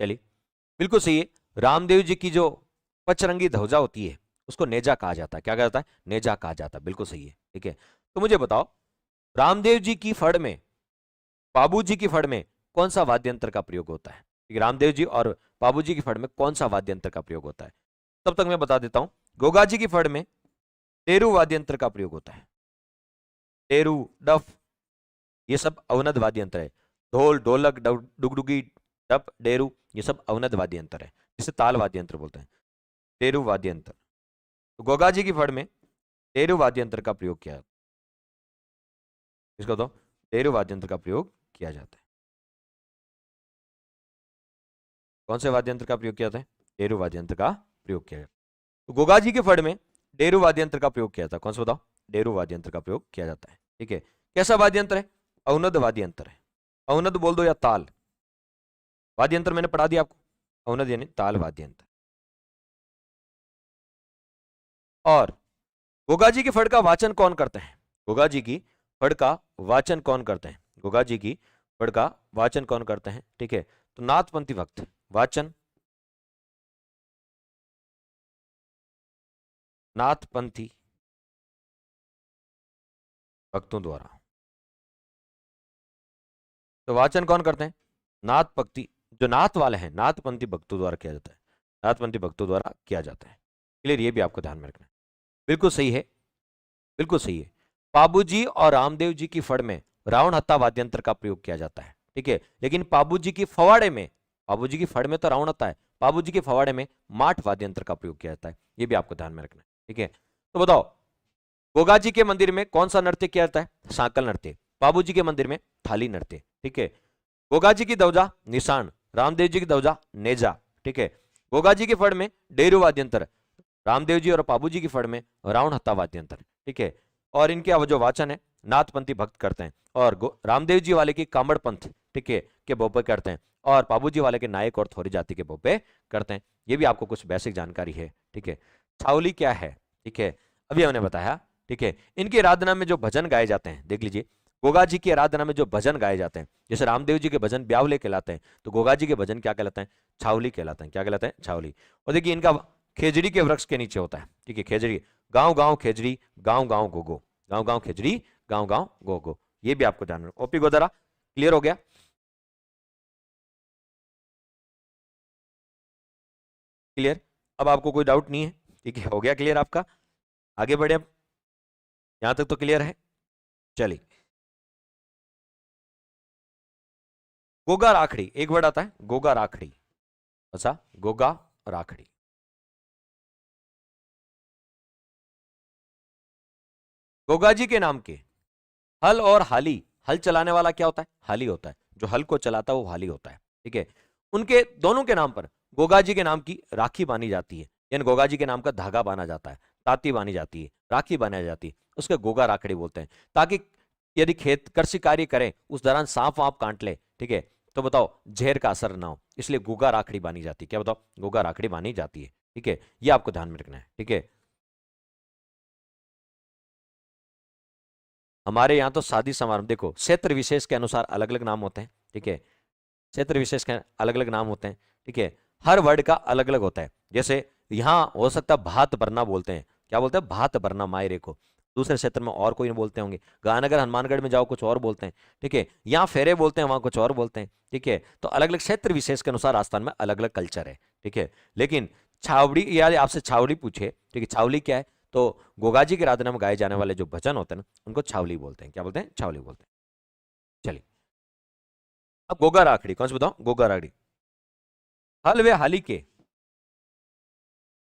चलिए बिल्कुल सही है। रामदेव जी की जो पचरंगी ध्वजा होती है उसको नेजा कहा जाता है। क्या कहा जाता है? नेजा कहा जाता है। बिल्कुल सही है। ठीक है, तो मुझे बताओ रामदेव जी की फड़ में, बाबू जी की फड़ में कौन सा वाद्य यंत्र का प्रयोग होता है? ठीक है, रामदेव जी और बाबू जी की फड़ में कौन सा वाद्य यंत्र का प्रयोग होता है? तब तक मैं बता देता हूं। गोगा जी की फड़ में टेरू वाद्य यंत्र का प्रयोग होता है। टेरू, डफ, ये सब अवनद वाद्य यंत्र है। ढोल, ढोलक, डुगडुगी, डप, डेरू, ये सब अवनद वाद्य यंत्र है, जिसे ताल वाद्य यंत्र बोलते हैं। टेरू वाद्य यंत्र, तो गोगा जी की फड़ में टेरू वाद्य यंत्र का प्रयोग किया, इसको तो टेरू वाद्य यंत्र का प्रयोग किया जाता है। कौन से वाद्य यंत्र का प्रयोग किया जाता है? टेरू वाद्य यंत्र का प्रयोग किया जाता है। तो गोगा जी के फड़ में डेरू वाद्य यंत्र का प्रयोग किया जाता है। कौन सा बताओ? डेरू वाद्य यंत्र का प्रयोग किया जाता है। ठीक है, कैसा वाद्य यंत्र है? अवनद वाद्य यंत्र है। अवनद बोल दो या ताल वाद्य यंत्र, मैंने पढ़ा दिया आपको। अवनद यानी ताल वाद्य यंत्र। और गोगा जी की फड़ का वाचन कौन करते हैं? गोगा जी की फड़ का वाचन कौन करते हैं? गोगा जी की फड़ का वाचन कौन करते हैं? ठीक है, तो नाथपंथी भक्त वाचन, नाथपंथी भक्तों द्वारा। तो वाचन कौन करते हैं? नाथ भक्ति, जो नाथ वाले हैं नाथपंथी भक्तों द्वारा किया जाता है। नाथपंथी भक्तों द्वारा किया जाता है। क्लियर? ये भी आपको ध्यान में रखना है। बिल्कुल सही है, बिल्कुल सही है। पाबूजी और रामदेव जी की फड़ में रावण हत्ता वाद्य यंत्र का प्रयोग किया जाता है। ठीक है, लेकिन पाबूजी की फवाड़े में, पाबूजी की फड़ में तो रावण हत्ता है, पाबूजी के फवाड़े में माठ वाद्य यंत्र का प्रयोग किया जाता है। ये भी आपको ध्यान में रखना है। ठीक है, तो बताओ गोगा जी के मंदिर में कौन सा नृत्य किया जाता है? सांकल नृत्य। बाबूजी के मंदिर में थाली नृत्य। ठीक है, गोगा जी की ध्वजा निशान, रामदेव जी की ध्वजा नेजा। ठीक है, गोगा जी के फड़ में डेरू वाद्य यंत्र, रामदेव जी और बाबू जी की फड़ में रावण हत्ता वाद्य यंत्र। ठीक है, और इनके जो वाचन है नाथपंथी भक्त करते हैं, और रामदेव जी वाले की कामड़ पंथ, ठीक है, के बोपे करते हैं, और बाबू जी वाले के नायक और थोड़ी जाति के बोपे करते हैं। ये भी आपको कुछ बेसिक जानकारी है। ठीक है, छावली क्या है? ठीक है, अभी हमने बताया। ठीक है, इनकी आराधना में जो भजन गाए जाते हैं देख लीजिए। गोगा जी की आराधना में जो भजन गाए जाते हैं, जैसे रामदेव जी के भजन ब्यावले कहलाते हैं, तो गोगा जी के भजन क्या कहलाते हैं? छावली कहलाते हैं। क्या कहलाते हैं? छावली। और देखिए इनका खेजड़ी के वृक्ष के नीचे होता है। ठीक है, खेजड़ी, गांव गांव खेजड़ी, गांव गांव गोगो, गांव गांव खेजड़ी, गांव गांव गोगो। ये भी आपको ध्यान रखना। ओपी गोदरा क्लियर हो गया? क्लियर? अब आपको कोई डाउट नहीं है? ठीक है, हो गया क्लियर आपका? आगे बढ़े अब, यहां तक तो क्लियर है। चलिए, गोगा राखड़ी एक वर्ड आता है, गोगा राखड़ी। अच्छा, गोगा राखड़ी। गोगा जी के नाम के हल और हाली, हल चलाने वाला क्या होता है? हाली होता है। जो हल को चलाता है वो हाली होता है। ठीक है, उनके दोनों के नाम पर गोगा जी के नाम की राखी बांधी जाती है, यानी गोगा जी के नाम का धागा बांधा जाता है, ताती बांधी जाती है, राखी बांधी जाती है, उसके गोगा राखड़ी बोलते हैं। ताकि यदि खेत कृषि कार्य करें उस दौरान सांप वाप काट ले, ठीक है, तो बताओ जहर का असर ना हो, इसलिए गोगा राखड़ी बांधी जाती है। क्या बताओ? गोगा राखड़ी बांधी जाती है। ठीक है, ये आपको ध्यान में रखना है। ठीक है, हमारे यहाँ तो शादी समारोह देखो क्षेत्र विशेष के अनुसार अलग अलग नाम होते हैं। ठीक है, क्षेत्र विशेष के अलग अलग नाम होते हैं। ठीक है, हर वर्ड का अलग अलग होता है। जैसे यहाँ हो सकता है भात भरना बोलते हैं। क्या बोलते हैं? भात भरना मायरे को। दूसरे क्षेत्र में और कोई बोलते होंगे। गायनगर हनुमानगढ़ में जाओ कुछ और बोलते हैं। ठीक है, यहाँ फेरे बोलते हैं, वहां कुछ और बोलते हैं। ठीक है, तो अलग अलग क्षेत्र विशेष के अनुसार राजस्थान में अलग अलग कल्चर है। ठीक है, लेकिन छावड़ी, या आपसे छावड़ी पूछे, ठीक है, छावली क्या है, तो गोगा जी की आराधना में गाए जाने वाले जो भजन होते हैं ना, उनको छावली बोलते हैं। क्या बोलते हैं? छावली बोलते हैं। चलिए, अब गोगा राखड़ी कौन सा बताओ? गोगा राखड़ी। हलवे हाली के,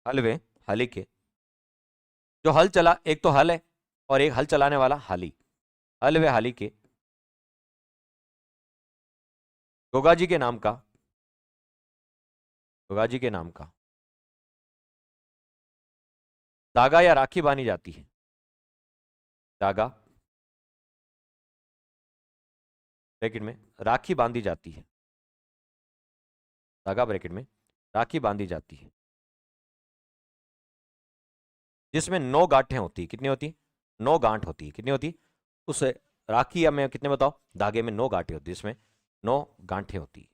हलवे हाली के, जो हल चला, एक तो हल है और एक हल चलाने वाला हाली, हलवे हाली के गोगा जी के नाम का, गोगा जी के नाम का धागा या राखी बांधी जाती है। धागा ब्रैकेट में राखी बांधी जाती है। धागा ब्रैकेट में राखी बांधी जाती है जिसमें 9 गांठें होती है। कितनी होती? 9 गांठ होती है। कितनी होती? उस राखी या में कितने बताओ? धागे में 9 गांठें होती है, जिसमें 9 गांठें होती है।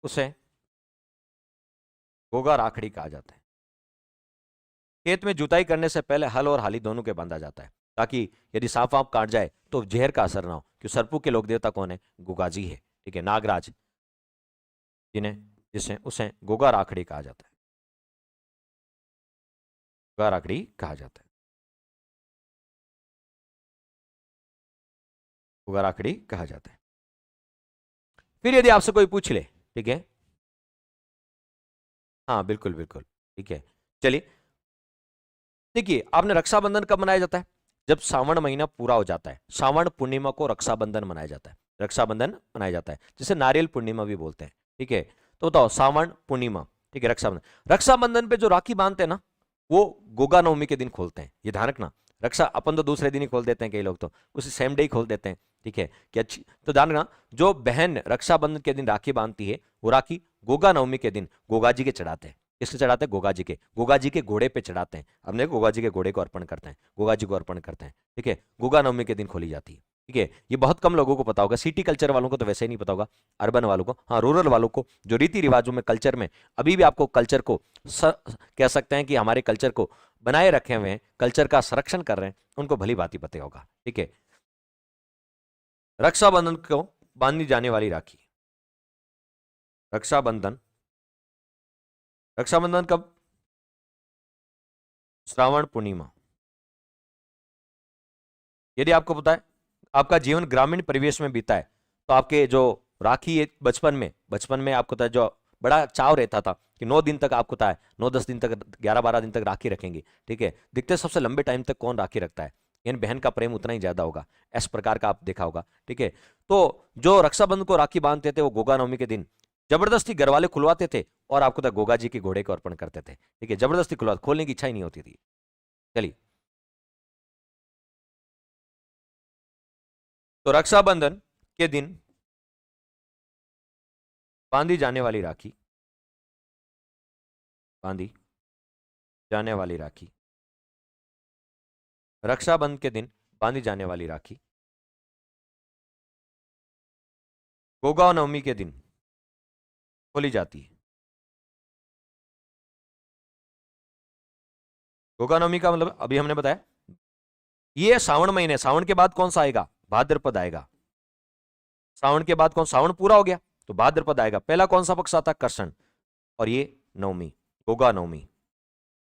उसे गोगा राखड़ी कहा जाता है। खेत में जुताई करने से पहले हल और हाली दोनों के बांधा जाता है, ताकि यदि सांप वाप काट जाए तो जहर का असर ना हो। क्यों? सर्पों के लोक देवता कौन है? गोगाजी है। ठीक है, नागराज, जिन्हें जिसे उसे गोगा राखड़ी कहा जाता है। गोगा राखड़ी कहा जाता है। गोगा राखड़ी कहा जाता है। फिर यदि आपसे कोई पूछ ले, ठीक है, हाँ बिल्कुल बिल्कुल, ठीक है, चलिए देखिए, आपने रक्षाबंधन कब मनाया जाता है? जब सावन महीना पूरा हो जाता है, सावन पूर्णिमा को रक्षाबंधन मनाया जाता है। रक्षाबंधन मनाया जाता है, जिसे नारियल पूर्णिमा भी बोलते हैं। ठीक है, तो बताओ, सावन पूर्णिमा, ठीक है, रक्षाबंधन। रक्षाबंधन पे जो राखी बांधते हैं ना, वो गोगा नवमी के दिन खोलते हैं। ये ध्यान रखना, रक्षा अपन तो दूसरे दिन ही खोल देते हैं, कई लोग तो उसी सेम डे ही खोल देते हैं। ठीक है, कि अच्छी तो ध्यान रखना, जो बहन रक्षाबंधन के दिन राखी बांधती है, वो राखी गोगा नवमी के दिन गोगा जी के चढ़ाते हैं। किसके चढ़ाते हैं? गोगा जी के। गोगा जी के घोड़े पे चढ़ाते हैं। हमने गोगा जी के घोड़े को अर्पण करते हैं, गोगा जी को अर्पण करते हैं। ठीक है, गोगा नवमी के दिन खोली जाती है। ठीक है, ये बहुत कम लोगों को पता होगा। सिटी कल्चर वालों को तो वैसे ही नहीं पता होगा, अर्बन वालों को, हाँ रूरल वालों को, जो रीति रिवाजों में, कल्चर में अभी भी आपको कल्चर को कह सकते हैं कि हमारे कल्चर को बनाए रखे हुए हैं, कल्चर का संरक्षण कर रहे हैं, उनको भली भांति पता होगा। ठीक है, रक्षाबंधन को बांधी जाने वाली राखी, रक्षाबंधन, रक्षाबंधन कब? श्रावण पूर्णिमा। यदि आपको पता है आपका जीवन ग्रामीण परिवेश में बीता है, तो आपके जो राखी बचपन में आपको पता है, जो बड़ा चाव रहता था कि 9 दिन तक, आपको पता है 9-10 दिन तक, 11-12 दिन तक राखी रखेंगे। ठीक है, दिखते सबसे लंबे टाइम तक कौन राखी रखता है? यानी बहन का प्रेम उतना ही ज्यादा होगा, इस प्रकार का आप देखा होगा। ठीक है, तो जो रक्षाबंधन को राखी बांधते थे, वो गोगा नवमी के दिन जबरदस्ती घर वाले खुलवाते थे, और आपको पता गोगा जी के घोड़े को अर्पण करते थे। ठीक है, जबरदस्ती खुलवा, खोलने की इच्छा ही नहीं होती थी। चलिए, तो रक्षाबंधन के दिन बांधी जाने वाली राखी, बांधी जाने वाली राखी, रक्षाबंधन के दिन बांधी जाने वाली राखी गोगा नवमी के दिन खोली जाती है। गोगा नवमी का मतलब अभी हमने बताया, ये सावन महीने, सावन के बाद कौन सा आएगा? भाद्रपद आएगा। सावन के बाद कौन? सावन पूरा हो गया तो भाद्रपद आएगा। पहला कौन सा पक्ष आता? कृष्ण। और ये नवमी, गोगा नवमी,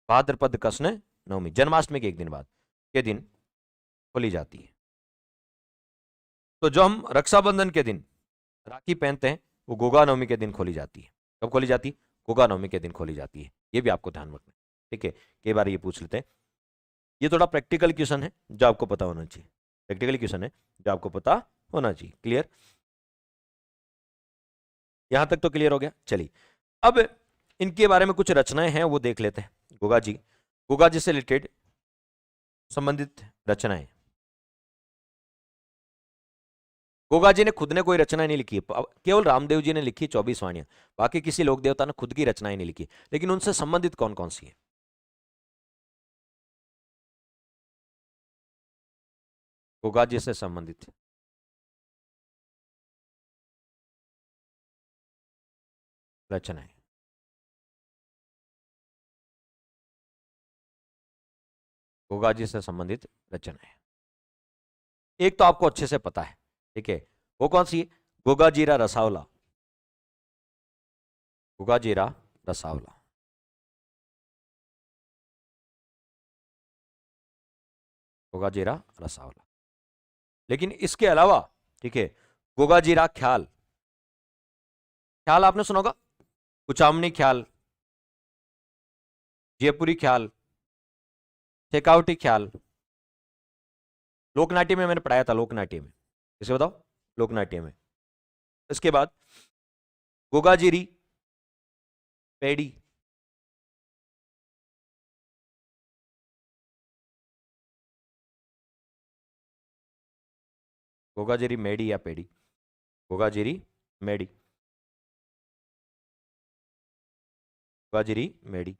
भाद्रपद कृष्ण नवमी, जन्माष्टमी के एक दिन बाद के दिन खोली जाती है। तो जो हम रक्षाबंधन के दिन राखी पहनते हैं, वो गोगा नवमी के दिन खोली जाती है। कब खोली जाती? गोगा नवमी के दिन खोली जाती है। ये भी आपको ध्यान रखना है। ठीक है, कई बार ये पूछ लेते हैं। ये थोड़ा प्रैक्टिकल क्वेश्चन है जो आपको पता होना चाहिए, प्रैक्टिकल क्वेश्चन है जो आपको पता होना चाहिए। क्लियर? यहां तक तो क्लियर हो गया। चलिए, अब इनके बारे में कुछ रचनाएं हैं, वो देख लेते हैं। गोगा जी से रिलेटेड संबंधित रचनाएं। गोगा जी ने खुद ने कोई रचना नहीं लिखी है, केवल रामदेव जी ने लिखी 24 वाणियां। बाकी किसी लोक देवता ने खुद की रचनाएं नहीं लिखी, लेकिन उनसे संबंधित कौन कौन सी है? गोगा जी से संबंधित रचनाएं, गोगा जी से संबंधित रचनाएं। एक तो आपको अच्छे से पता है, ठीक है, वो कौन सी है? गोगा जीरा रसावला, गोगा जीरा रसावला, गोगा जीरा रसावला। लेकिन इसके अलावा, ठीक है, गोगा जीरा ख्याल, ख्याल आपने सुना होगा, कुचामनी ख्याल, जयपुरी ख्याल, शेखावटी ख्याल, लोकनाट्य में मैंने पढ़ाया था, लोकनाट्य में, इसे बताओ, लोकनाट्य में। इसके बाद गोगाजिरी, पेड़ी, गोगाजिरी मेडी या पेड़ी, गोगाजिरी मेडी, गोगाजिरी मेडी।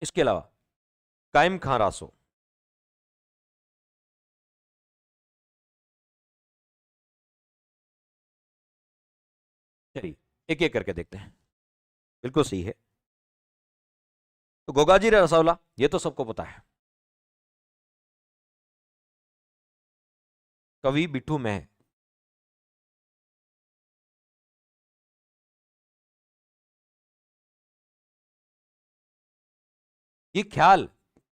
इसके अलावा कायम खां रासो, चलिए एक एक करके देखते हैं। बिल्कुल सही है। तो गोगाजिरी रसौला ये तो सबको पता है, कवि बिट्ठू में है। ये ख्याल,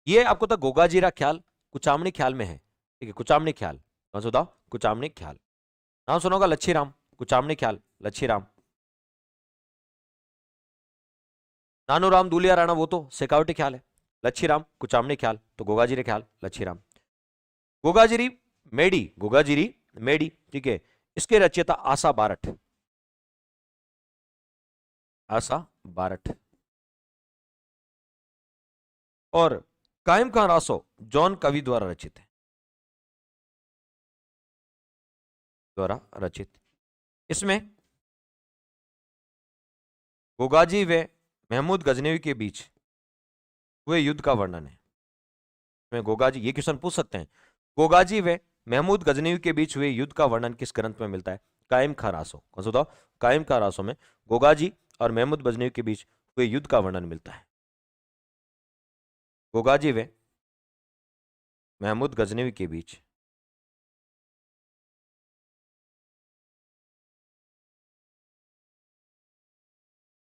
ये आपको तो गोगाजीरा ख्याल कुचामणी ख्याल में है, ठीक है, कुचामणी ख्याल। कौन सा बताओ? कुचामणी ख्याल। नाम सुना होगा लच्छीराम, कुचामणी ख्याल, लच्छीराम। नानूराम दूलिया राणा वो तो शेखावटी ख्याल है। लच्छीराम कुचामणी ख्याल, तो गोगाजिरी ख्याल, लच्छीराम। गोगाजिरी मेडी, गोगाजिरी मेडी, ठीक है, इसके रचयिता आशा बारठ, आशा बारठ। और कायम खां रासो जॉन कवि द्वारा रचित है, द्वारा रचित। इसमें गोगाजी व महमूद गजनवी के बीच हुए युद्ध का वर्णन है। इसमें गोगाजी, ये क्वेश्चन पूछ सकते हैं, गोगाजी व महमूद गजनवी के बीच हुए युद्ध का वर्णन किस ग्रंथ में मिलता है? कायम खां रासो। कौन सा बताओ? कायम खां रासो में गोगाजी और महमूद गजनवी के बीच हुए युद्ध का वर्णन मिलता है। गोगाजी व महमूद गजनवी के बीच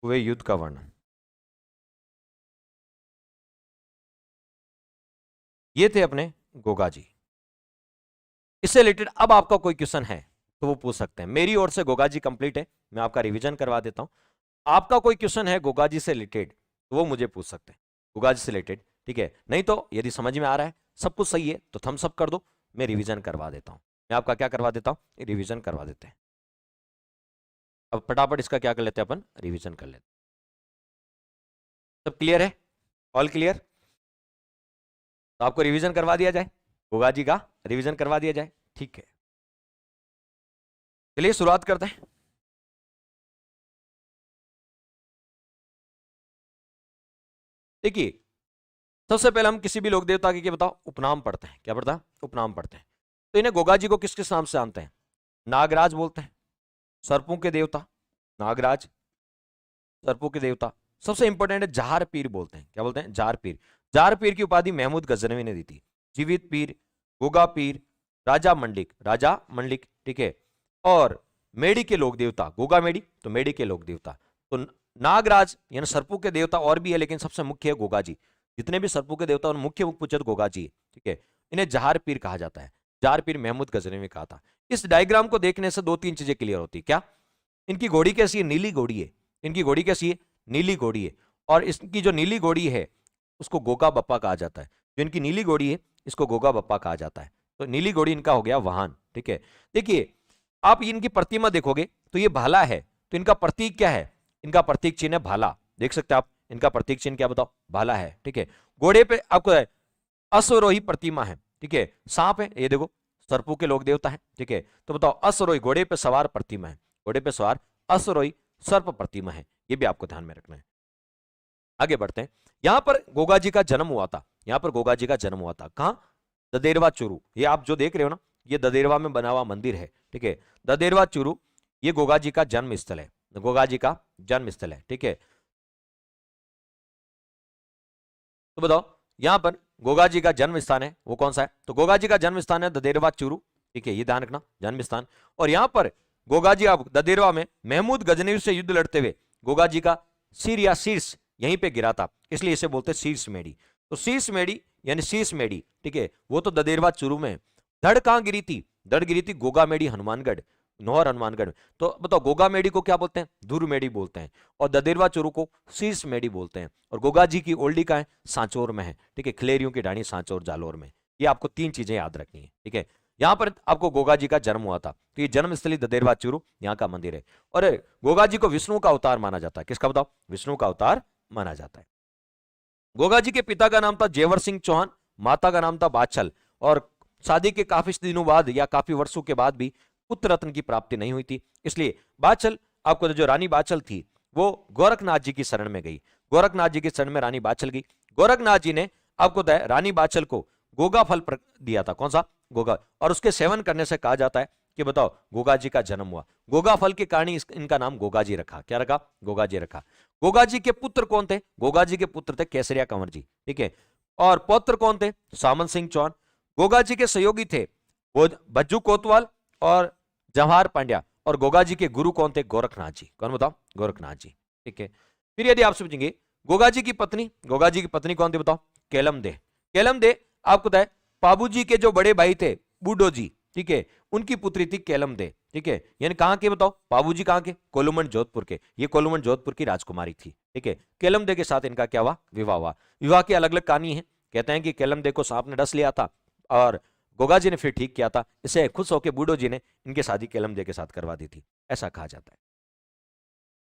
हुए युद्ध का वर्णन, ये थे अपने गोगाजी। इससे रिलेटेड अब आपका कोई क्वेश्चन है तो वो पूछ सकते हैं। मेरी ओर से गोगाजी कंप्लीट है, मैं आपका रिवीजन करवा देता हूं। आपका कोई क्वेश्चन है गोगाजी से रिलेटेड तो वो मुझे पूछ सकते हैं, गोगाजी से रिलेटेड, ठीक है। नहीं तो यदि समझ में आ रहा है, सब कुछ सही है, तो थम्स अप कर दो, मैं रिवीजन करवा देता हूं। मैं आपका क्या करवा देता हूं? रिवीजन करवा देते हैं। अब फटाफट इसका क्या कर लेते हैं अपन? रिवीजन कर लेते हैं। सब क्लियर है? All clear? तो आपको रिवीजन करवा दिया जाए, गोगाजी का रिवीजन करवा दिया जाए, ठीक है। चलिए शुरुआत करते हैं। देखिए, सबसे पहले हम किसी भी लोक देवता के बताओ उपनाम पढ़ते हैं। क्या पढ़ता है? उपनाम पढ़ते हैं। तो इन्हें गोगाजी को किस किस नाम से जानते हैं? नागराज बोलते हैं, सर्पों के देवता नागराज, सर्पों के देवता। सबसे इंपॉर्टेंट है जार पीर बोलते हैं। क्या बोलते हैं? जार पीर। जार पीर की उपाधि महमूद गजनवी ने दी थी। जीवित पीर, गोगा पीर, राजा मंडलिक, राजा मंडलिक, ठीक है। और मेडी के लोक देवता, गोगा मेडी, तो मेडी के लोक देवता। तो नागराज यानी सर्पों के देवता और भी है, लेकिन सबसे मुख्य है गोगाजी। जितने भी सर्पों के देवता मुख्य पूछे तो गोगाजी, ठीक है। इन्हें जहार पीर कहा जाता है। जहार पीर महमूद गजनवी ने कहा था। इस डायग्राम को देखने से दो तीन चीजें क्लियर होती। क्या? इनकी घोड़ी कैसी है? नीली घोड़ी है। इनकी घोड़ी कैसी है? नीली घोड़ी है। और इसकी जो नीली घोड़ी है उसको गोगा बप्पा कहा जाता है। जो इनकी नीली घोड़ी है इसको गोगा बप्पा कहा जाता है। तो नीली घोड़ी इनका हो गया वाहन, ठीक है। देखिए, आप इनकी प्रतिमा देखोगे तो ये भाला है, तो इनका प्रतीक क्या है? इनका प्रतीक चिन्ह है भाला। देख सकते हैं आप, इनका प्रतीक चिन्ह क्या बताओ? भाला है, ठीक है। घोड़े पे आपको है अश्वरोही प्रतिमा है, ठीक है। सांप है, ये देखो सर्पों के लोक देवता है, ठीक है। तो बताओ अश्वरोही घोड़े पे सवार प्रतिमा है, घोड़े पे सवार अश्वरोही सर्प प्रतिमा है। ये भी आपको ध्यान में रखना है। आगे बढ़ते हैं। यहां पर गोगाजी का जन्म हुआ था। यहां पर गोगाजी का जन्म हुआ था कहां? ददेरवा चूरू। ये आप जो देख रहे हो ना, ये ददेरवा में बना हुआ मंदिर है, ठीक है। ददेरवा चूरू ये गोगाजी का जन्म स्थल है, गोगाजी का जन्म स्थल है, ठीक है। तो बताओ यहां पर गोगाजी का जन्म स्थान है वो कौन सा है? तो गोगाजी का जन्म स्थान है ददेरवा चूरू, ठीक है, ये ध्यान रखना, जन्म स्थान। और यहां पर गोगाजी आप ददेरवा में महमूद गजनवी से युद्ध लड़ते हुए गोगाजी का सिर या शीर्ष यहीं पे गिरा था, इसलिए इसे बोलते शीर्ष मेडी। तो शीर्ष मेडी यानी शीर्ष मेडी, ठीक है, वो तो ददेरवा चूरू में। धड़ कहां गिरी थी? धड़ गिरी थी गोगा मेडी हनुमानगढ़, नौहर हनुमानगढ़ में। तो बताओ गोगा मेडी को क्या बोलते हैं? धुर मेडी बोलते हैं। और ददेरवा चूरू को शीर्ष मेडी बोलते हैं। और गोगा जी की ओल्डी का है सांचौर में है, ठीक है, खलेरियों की ढाणी सांचौर जालोर में। ये आपको 3 चीजें याद रखनी है, ठीक है। यहां पर आपको गोगा जी का जन्म हुआ था, तो ये जन्मस्थली ददेरवा चूरू यहाँ का मंदिर है। और गोगा जी को विष्णु का अवतार माना जाता है। किसका बताओ? विष्णु का अवतार माना जाता है। गोगा जी के पिता का नाम था जेवर सिंह चौहान, माता का नाम था बाछल, और शादी के काफी दिनों बाद या काफी वर्षों के बाद भी पुत्र रत्न की प्राप्ति नहीं हुई थी, इसलिए बाछल, आपको जो रानी बाछल थी वो गोरखनाथ जी की शरण में गई। गोरखनाथ जी की शरण में रानी बाछल गई। गोरखनाथ जी ने आपको रानी बाछल को गोगा फल दिया था। कौन सा? गोगा। और उसके सेवन करने से कहा जाता है कि बताओ गोगा जी का जन्म हुआ। गोगा फल के कारण इनका नाम गोगा जी रखा। क्या रखा? गोगा जी रखा। गोगा जी के पुत्र कौन थे? गोगा जी के पुत्र थे केसरिया कंवर जी, ठीक है। और पौत्र कौन थे? सामंत सिंह चौहान। गोगा जी के सहयोगी थे वो भज्जू कोतवाल और जवाहर पांड्या। और गोगा जी के गुरु कौन थे? गोरखनाथ जी। कौन बताओ? गोरखनाथ जी, ठीक है। फिर यदि आपसे पूछेंगे गोगा जी की पत्नी, गोगा जी की पत्नी कौन थी बताओ? केलम दे। केलम दे आपको बताए पाबू जी के जो बड़े भाई थे बूडो जी, ठीक है, उनकी पुत्री थी केलम दे, ठीक है। यानी कहां के बताओ? पाबू जी कहां के? कोलुमन जोधपुर के। ये कोलुमन जोधपुर की राजकुमारी थी, ठीक है। केलम दे के साथ इनका क्या हुआ? विवाह हुआ। विवाह की अलग अलग कहानी है। कहते हैं कि केलम दे को सांप ने डस लिया था और गोगा जी ने फिर ठीक किया था। इससे खुश होकर बूडो जी ने इनकी शादी केलम दे के साथ करवा दी थी, ऐसा कहा जाता है।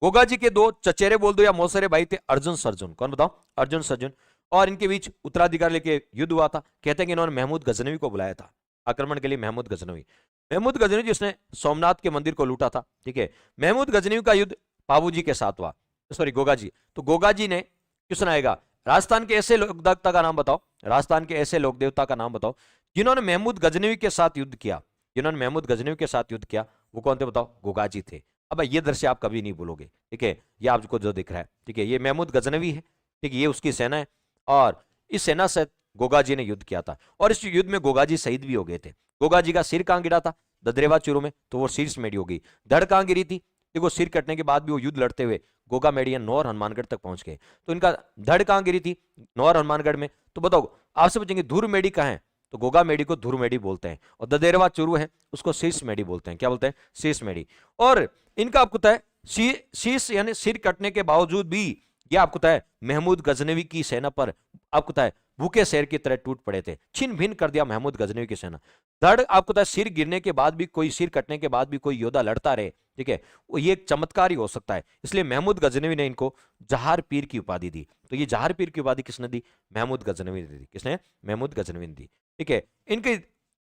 गोगा जी के 2 चचेरे बोल दो या मौसेरे भाई थे अर्जुन सर्जुन। कौन बताओ? अर्जुन सर्जुन। और इनके बीच उत्तराधिकार लेके युद्ध हुआ था। कहते हैं कि इन्होंने महमूद गजनवी को बुलाया था आक्रमण के लिए। महमूद गजनवी, महमूद गजनवी जिसने सोमनाथ के मंदिर को लूटा था, ठीक है। महमूद गजनवी का युद्ध पाबू जी के साथ हुआ, सॉरी गोगा जी। तो गोगा जी ने क्यों सुनाएगा? राजस्थान के ऐसे लोक देवता का नाम बताओ, राजस्थान के ऐसे लोक देवता का नाम बताओ जिन्होंने महमूद गजनवी के साथ युद्ध किया। जिन्होंने महमूद गजनवी के साथ युद्ध किया वो कौन थे बताओ? गोगा जी थे। अब ये दृश्य आप कभी नहीं भूलोगे, ठीक है। ये आपको जो दिख रहा है, ठीक है, ये महमूद गजनवी है, ठीक है, ये उसकी सेना है। और इस सेना से गोगा जी ने युद्ध किया था और इस युद्ध में गोगा जी शहीद भी हो गए थे। गोगा जी का सिर कहां गिरा था? ददरेवा चूरू में, तो वो शीर्ष मेडी हो गई। धड़ कहां गिरी थी? देखो सिर कटने के बाद भी वो युद्ध लड़ते हुए गोगा मेडियन नौर हनुमानगढ़ तक पहुंच गए। तो इनका धड़ कहां गिरी थी? नौर हनुमानगढ़ में। तो बताओ, आपसे पूछेंगे धुर मेडी कहां है? तो गोगा मेडी को धुर मेडी बोलते हैं और ददेरवा चूरू है उसको शीर्ष मेडी बोलते हैं। क्या बोलते हैं? शीर्ष मेडी। और इनका आपको तय शीर्ष यानी सिर कटने के बावजूद भी ये आपको तय महमूद गजनवी की सेना पर आपको तय भूखे शेर की तरह टूट पड़े थे। छिन भिन कर दिया महमूद गजनवी की सेना। धड़ आपको तय सिर गिरने के बाद भी, कोई सिर कटने के बाद भी कोई योद्धा लड़ता रहे, ठीक है, वो ये एक चमत्कार ही हो सकता है। इसलिए महमूद गजनवी ने इनको जहार पीर की उपाधि दी। तो ये जहार पीर की उपाधि किसने दी? महमूद गजनवी ने दी। किसने? महमूद गजनवी ने दी, ठीक है। इनके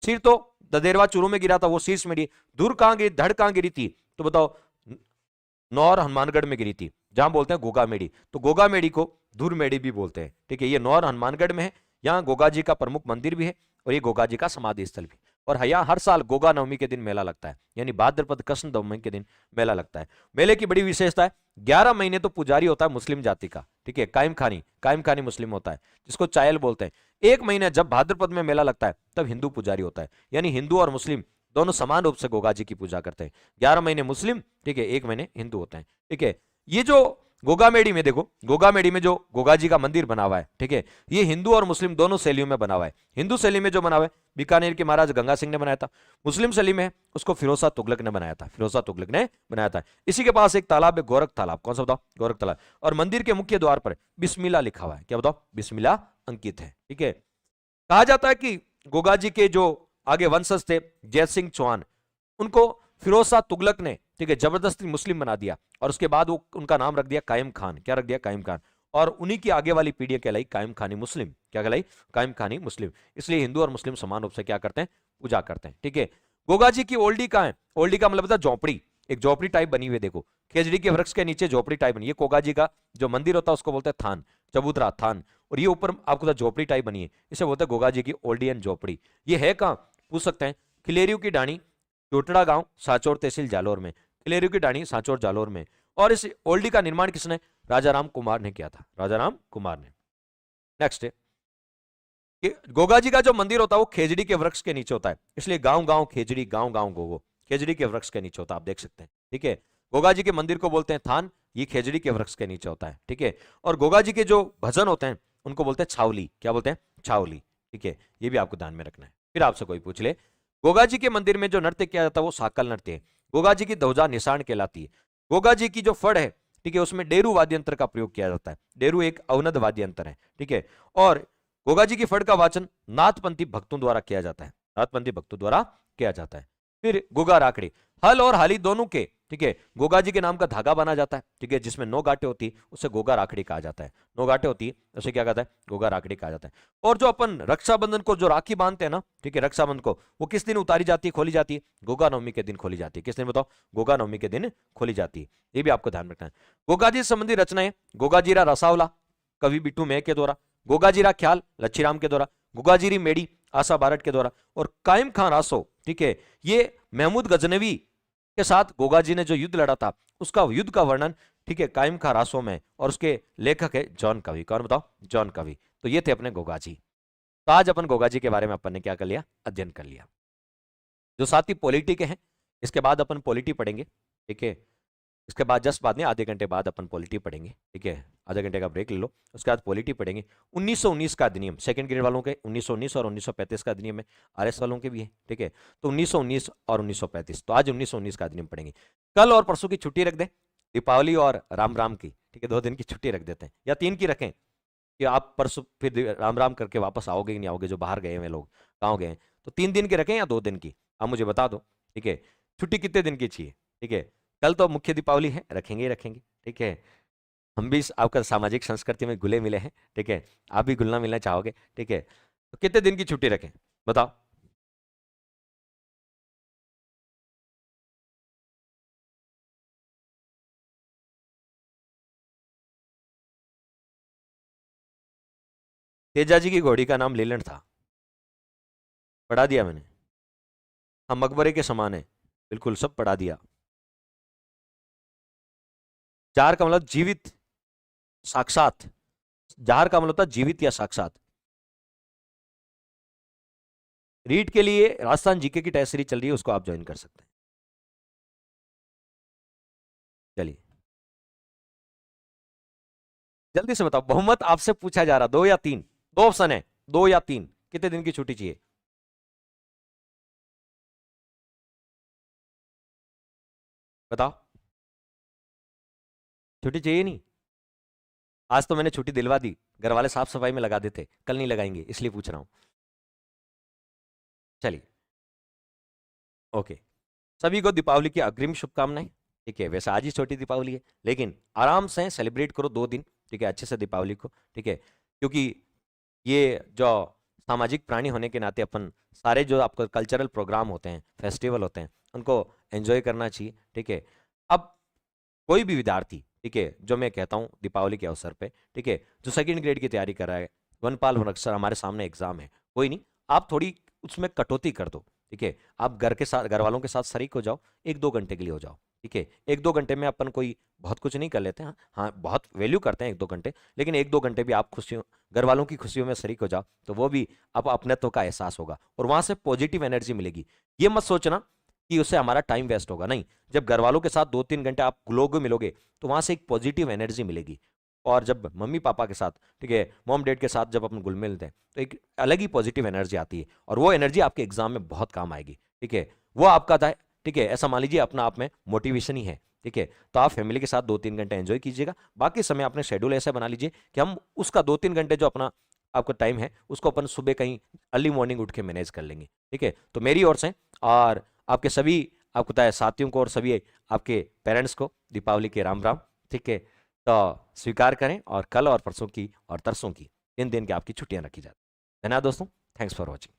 सिर तो ददेरवा चूरू में गिरा था, वो शीर्ष में गिरी। दूर कहां गिरी? धड़ कहां गिरी थी? तो बताओ, नौर हनुमानगढ़ में गिरी थी, जहां बोलते हैं गोगा मेडी। तो गोगा मेडी को धुर मेडी भी बोलते हैं, ठीक है। ये नौर हनुमानगढ़ में है, यहाँ गोगा जी का प्रमुख मंदिर भी है और ये गोगा जी का समाधि स्थल भी। और यहाँ हर साल गोगा नवमी के दिन मेला लगता है, यानी भाद्रपद कृष्ण नवमी के दिन मेला लगता है। मेले की बड़ी विशेषता है 11 महीने तो पुजारी होता है मुस्लिम जाति का, ठीक है, कायम खानी मुस्लिम होता है जिसको चायल बोलते हैं। 1 महीने जब भाद्रपद में मेला लगता है तब हिंदू पुजारी होता है, यानी हिंदू और मुस्लिम दोनों समान रूप से गोगा जी की पूजा करते हैं। 11 महीने मुस्लिम, ठीक है, 1 महीने हिंदू होते हैं, ठीक है। ये जो गोगा मेडी में देखो, गोगा मेडी में जो गोगा जी का मंदिर बना हुआ है, ठीक है, ये हिंदू और मुस्लिम दोनों शैलियों में बना हुआ है। हिंदू शैली में जो बना हुआ है बीकानेर के महाराज गंगा सिंह ने बनाया था। मुस्लिम शैली में उसको फिरोज शाह तुगलक ने बनाया था, फिरोज शाह तुगलक ने बनाया था। इसी के पास एक तालाब है, गोरख तालाब। कौन सा बताओ? गोरख तालाब। और मंदिर के मुख्य द्वार पर बिस्मिल्लाह लिखा हुआ है। क्या बताओ? बिस्मिल्लाह अंकित है, ठीक है। कहा जाता है कि गोगा जी के जो आगे वंशज थे जय सिंह चौहान, उनको फिरोज शाह तुगलक ने, ठीक है, जबरदस्ती मुस्लिम बना दिया और उसके बाद वो उनका नाम रख दिया कायम खान। क्या रख दिया? कायम खान। और उन्हीं की आगे वाली पीढ़ी कहलाई कायम खानी मुस्लिम। क्या कहलाई? कायम खानी मुस्लिम। इसलिए हिंदू और मुस्लिम समान रूप से क्या करते हैं? पूजा करते हैं, ठीक है। गोगा जी की ओल्डी कहां है? ओल्डी का मतलब था झोपड़ी, एक झोपड़ी टाइप बनी हुई है। देखो खेजड़ी के वृक्ष के नीचे झोपड़ी टाइप बनी है। गोगा जी का जो मंदिर होता है उसको बोलते हैं थान, चबूतरा, थान। और ये ऊपर आपको झोपड़ी टाइप बनी है, इसे बोलते हैं गोगा जी की ओल्डी एंड झोपड़ी। ये है कहां? पूछ सकते हैं। खिलेरियों की डाणी, टोटड़ा गांव, सांचौर तहसील जालोर में। खिलेरियों की डाणी, सांचौर जालोर में। और इस ओल्डी का निर्माण किसने? राजा राम कुमार ने किया था, राजा राम कुमार ने। नेक्स्ट है गोगा जी का जो मंदिर होता है वो खेजड़ी के वृक्ष के नीचे होता है, इसलिए गांव गांव खेजड़ी, गांव गांव गोगो, खेजड़ी के वृक्ष के नीचे होता है, आप देख सकते हैं, ठीक है। गोगा जी के मंदिर को बोलते हैं थान, ये खेजड़ी के वृक्ष के नीचे होता है, ठीक है। और गोगा जी के जो भजन होते हैं उनको बोलते हैं छावली। क्या बोलते हैं? छावली, ठीक है। ये भी आपको ध्यान में रखना है। फिर आपसे कोई पूछ ले, गोगा जी के मंदिर में जो नृत्य किया जाता है वो साकल नृत्य है। गोगा जी की ध्वजा निशान कहलाती है। गोगा जी की जो फड़ है, ठीक है, उसमें डेरू वाद्य यंत्र का प्रयोग किया जाता है। डेरू एक अवनद वाद्य यंत्र है, ठीक है। और गोगा जी की फड़ का वाचन नाथपंथी भक्तों द्वारा किया जाता है, नाथपंथी भक्तों द्वारा किया जाता है। फिर गोगा राखड़ी, हल और हाली दोनों के, ठीक है, गोगा जी के नाम का धागा बना जाता है, ठीक है, जिसमें 9 गांठें होती है, उसे गोगा राखड़ी कहा जाता है। 9 गांठें होती है, उसे क्या कहता है, गोगा राखड़ी कहा जाता है। और जो अपन रक्षाबंधन को जो राखी बांधते हैं ना, ठीक है, रक्षाबंधन को, वो किस दिन उतारी जाती है, खोली जाती है, गोगा नवमी के दिन खोली जाती है। किस दिन बताओ, गोगा नवमी के दिन खोली जाती है। ये भी आपको ध्यान रखना है। गोगा जी संबंधी रचनाएं, गोगाजीरा रसावला कवि बिट्टू मैं के द्वारा, गोगाजीरा ख्याल लच्छीराम के द्वारा, गोगाजीरी मेड़ी आशा बारट के द्वारा, और कायम खान रासो, ठीक है, ये महमूद गजनवी के साथ गोगा जी ने जो युद्ध लड़ा था उसका युद्ध का वर्णन, ठीक है, कायम खान रासो में, और उसके लेखक है जॉन कवि। कौन बताओ, जॉन कवि। तो ये थे अपने गोगा जी। तो आज अपन गोगा जी के बारे में अपन ने क्या कर लिया, अध्ययन कर लिया। जो साथी पॉलिटी के हैं, इसके बाद अपन पॉलिटी पढ़ेंगे, ठीक है, इसके बाद जस्ट बाद में आधे घंटे बाद अपन पॉलिटी पढ़ेंगे, ठीक है, आधे घंटे का ब्रेक ले लो, उसके बाद पॉलिटी पढ़ेंगे। 1919 का अधिनियम, सेकंड ग्रेड वालों के 1919 और 1935 का अधिनियम है, आरएस वालों के भी है, ठीक है। तो 1919 और 1935, तो आज 1919 का अधिनियम पढ़ेंगे। कल और परसों की छुट्टी रख दें, दीपावली और राम राम की, ठीक है, 2 दिन की छुट्टी रख देते हैं, या 3 की रखें, कि आप परसों फिर राम राम करके वापस आओगे कि नहीं आओगे, जो बाहर गए हुए लोग, गाँव गए हैं, तो 3 दिन की रखें या 2 दिन की, आप मुझे बता दो, ठीक है। छुट्टी कितने दिन की चाहिए, ठीक है। कल तो मुख्य दीपावली है, रखेंगे ही रखेंगे, ठीक है। हम भी आपका सामाजिक संस्कृति में घुले मिले हैं, ठीक है, आप भी घुलना मिलना चाहोगे, ठीक है। तो कितने दिन की छुट्टी रखें, बताओ। तेजा जी की घोड़ी का नाम लीलन था, पढ़ा दिया मैंने। हम मकबरे के समान है, बिल्कुल सब पढ़ा दिया। जार का मतलब जीवित, साक्षात, जार का मतलब होता है जीवित या साक्षात। रीड के लिए राजस्थान जीके की टेस्ट सीरीज चल रही है, उसको आप ज्वाइन कर सकते हैं। चलिए जल्दी से बताओ, बहुमत आपसे पूछा जा रहा, 2 या 3, 2 ऑप्शन है, 2 या 3, कितने दिन की छुट्टी चाहिए, बताओ। छुट्टी चाहिए नहीं, आज तो मैंने छुट्टी दिलवा दी, घर वाले साफ सफाई में लगा देते, कल नहीं लगाएंगे इसलिए पूछ रहा हूं। चलिए ओके, सभी को दीपावली की अग्रिम शुभकामनाएं, ठीक है। वैसे आज ही छोटी दीपावली है, लेकिन आराम से सेलिब्रेट करो 2 दिन, ठीक है, अच्छे से दीपावली को, ठीक है, क्योंकि ये जो सामाजिक प्राणी होने के नाते अपन सारे जो आपको कल्चरल प्रोग्राम होते हैं, फेस्टिवल होते हैं, उनको एंजॉय करना चाहिए, ठीक है। अब कोई भी विद्यार्थी, ठीक है, जो मैं कहता हूँ दीपावली के अवसर पे, ठीक है, जो सेकंड ग्रेड की तैयारी कर रहा है, वनपाल वन अक्षर हमारे सामने एग्जाम है, कोई नहीं, आप थोड़ी उसमें कटौती कर दो, ठीक है। आप घर के साथ, घर वालों के साथ शरीक हो जाओ, 1-2 घंटे के लिए हो जाओ, ठीक है। 1-2 घंटे में अपन कोई बहुत कुछ नहीं कर लेते हैं, हाँ बहुत वैल्यू करते हैं 1-2 घंटे, लेकिन 1-2 घंटे भी आप खुशियों, घर वालों की खुशियों में शरीक हो जाओ, तो वो भी आप अपनेत्व का एहसास होगा, और वहां से पॉजिटिव एनर्जी मिलेगी। ये मत सोचना कि उससे हमारा टाइम वेस्ट होगा, नहीं, जब घर वालों के साथ 2-3 घंटे आप लोग मिलोगे, तो वहां से एक पॉजिटिव एनर्जी मिलेगी। और जब मम्मी पापा के साथ, ठीक है, मॉम डैड के साथ जब अपन घुल मिलते हैं, तो एक अलग ही पॉजिटिव एनर्जी आती है, और वो एनर्जी आपके एग्जाम में बहुत काम आएगी, ठीक है। वो आपका था, ठीक है, ऐसा मान लीजिए अपना आप में मोटिवेशन ही है, ठीक है। तो आप फैमिली के साथ 2-3 घंटे एंजॉय कीजिएगा, बाकी समय अपने शेड्यूल ऐसे बना लीजिए कि हम उसका 2-3 घंटे जो अपना आपका टाइम है, उसको अपन सुबह कहीं अर्ली मॉर्निंग उठ के मैनेज कर लेंगे, ठीक है। तो मेरी ओर से और आपके सभी, आपको पता है, साथियों को और सभी आपके पेरेंट्स को दीपावली के राम राम, ठीक है। तो स्वीकार करें, और कल और परसों की और तरसों की 3 दिन की आपकी छुट्टियां रखी जाती। धन्यवाद दोस्तों, थैंक्स फॉर वॉचिंग।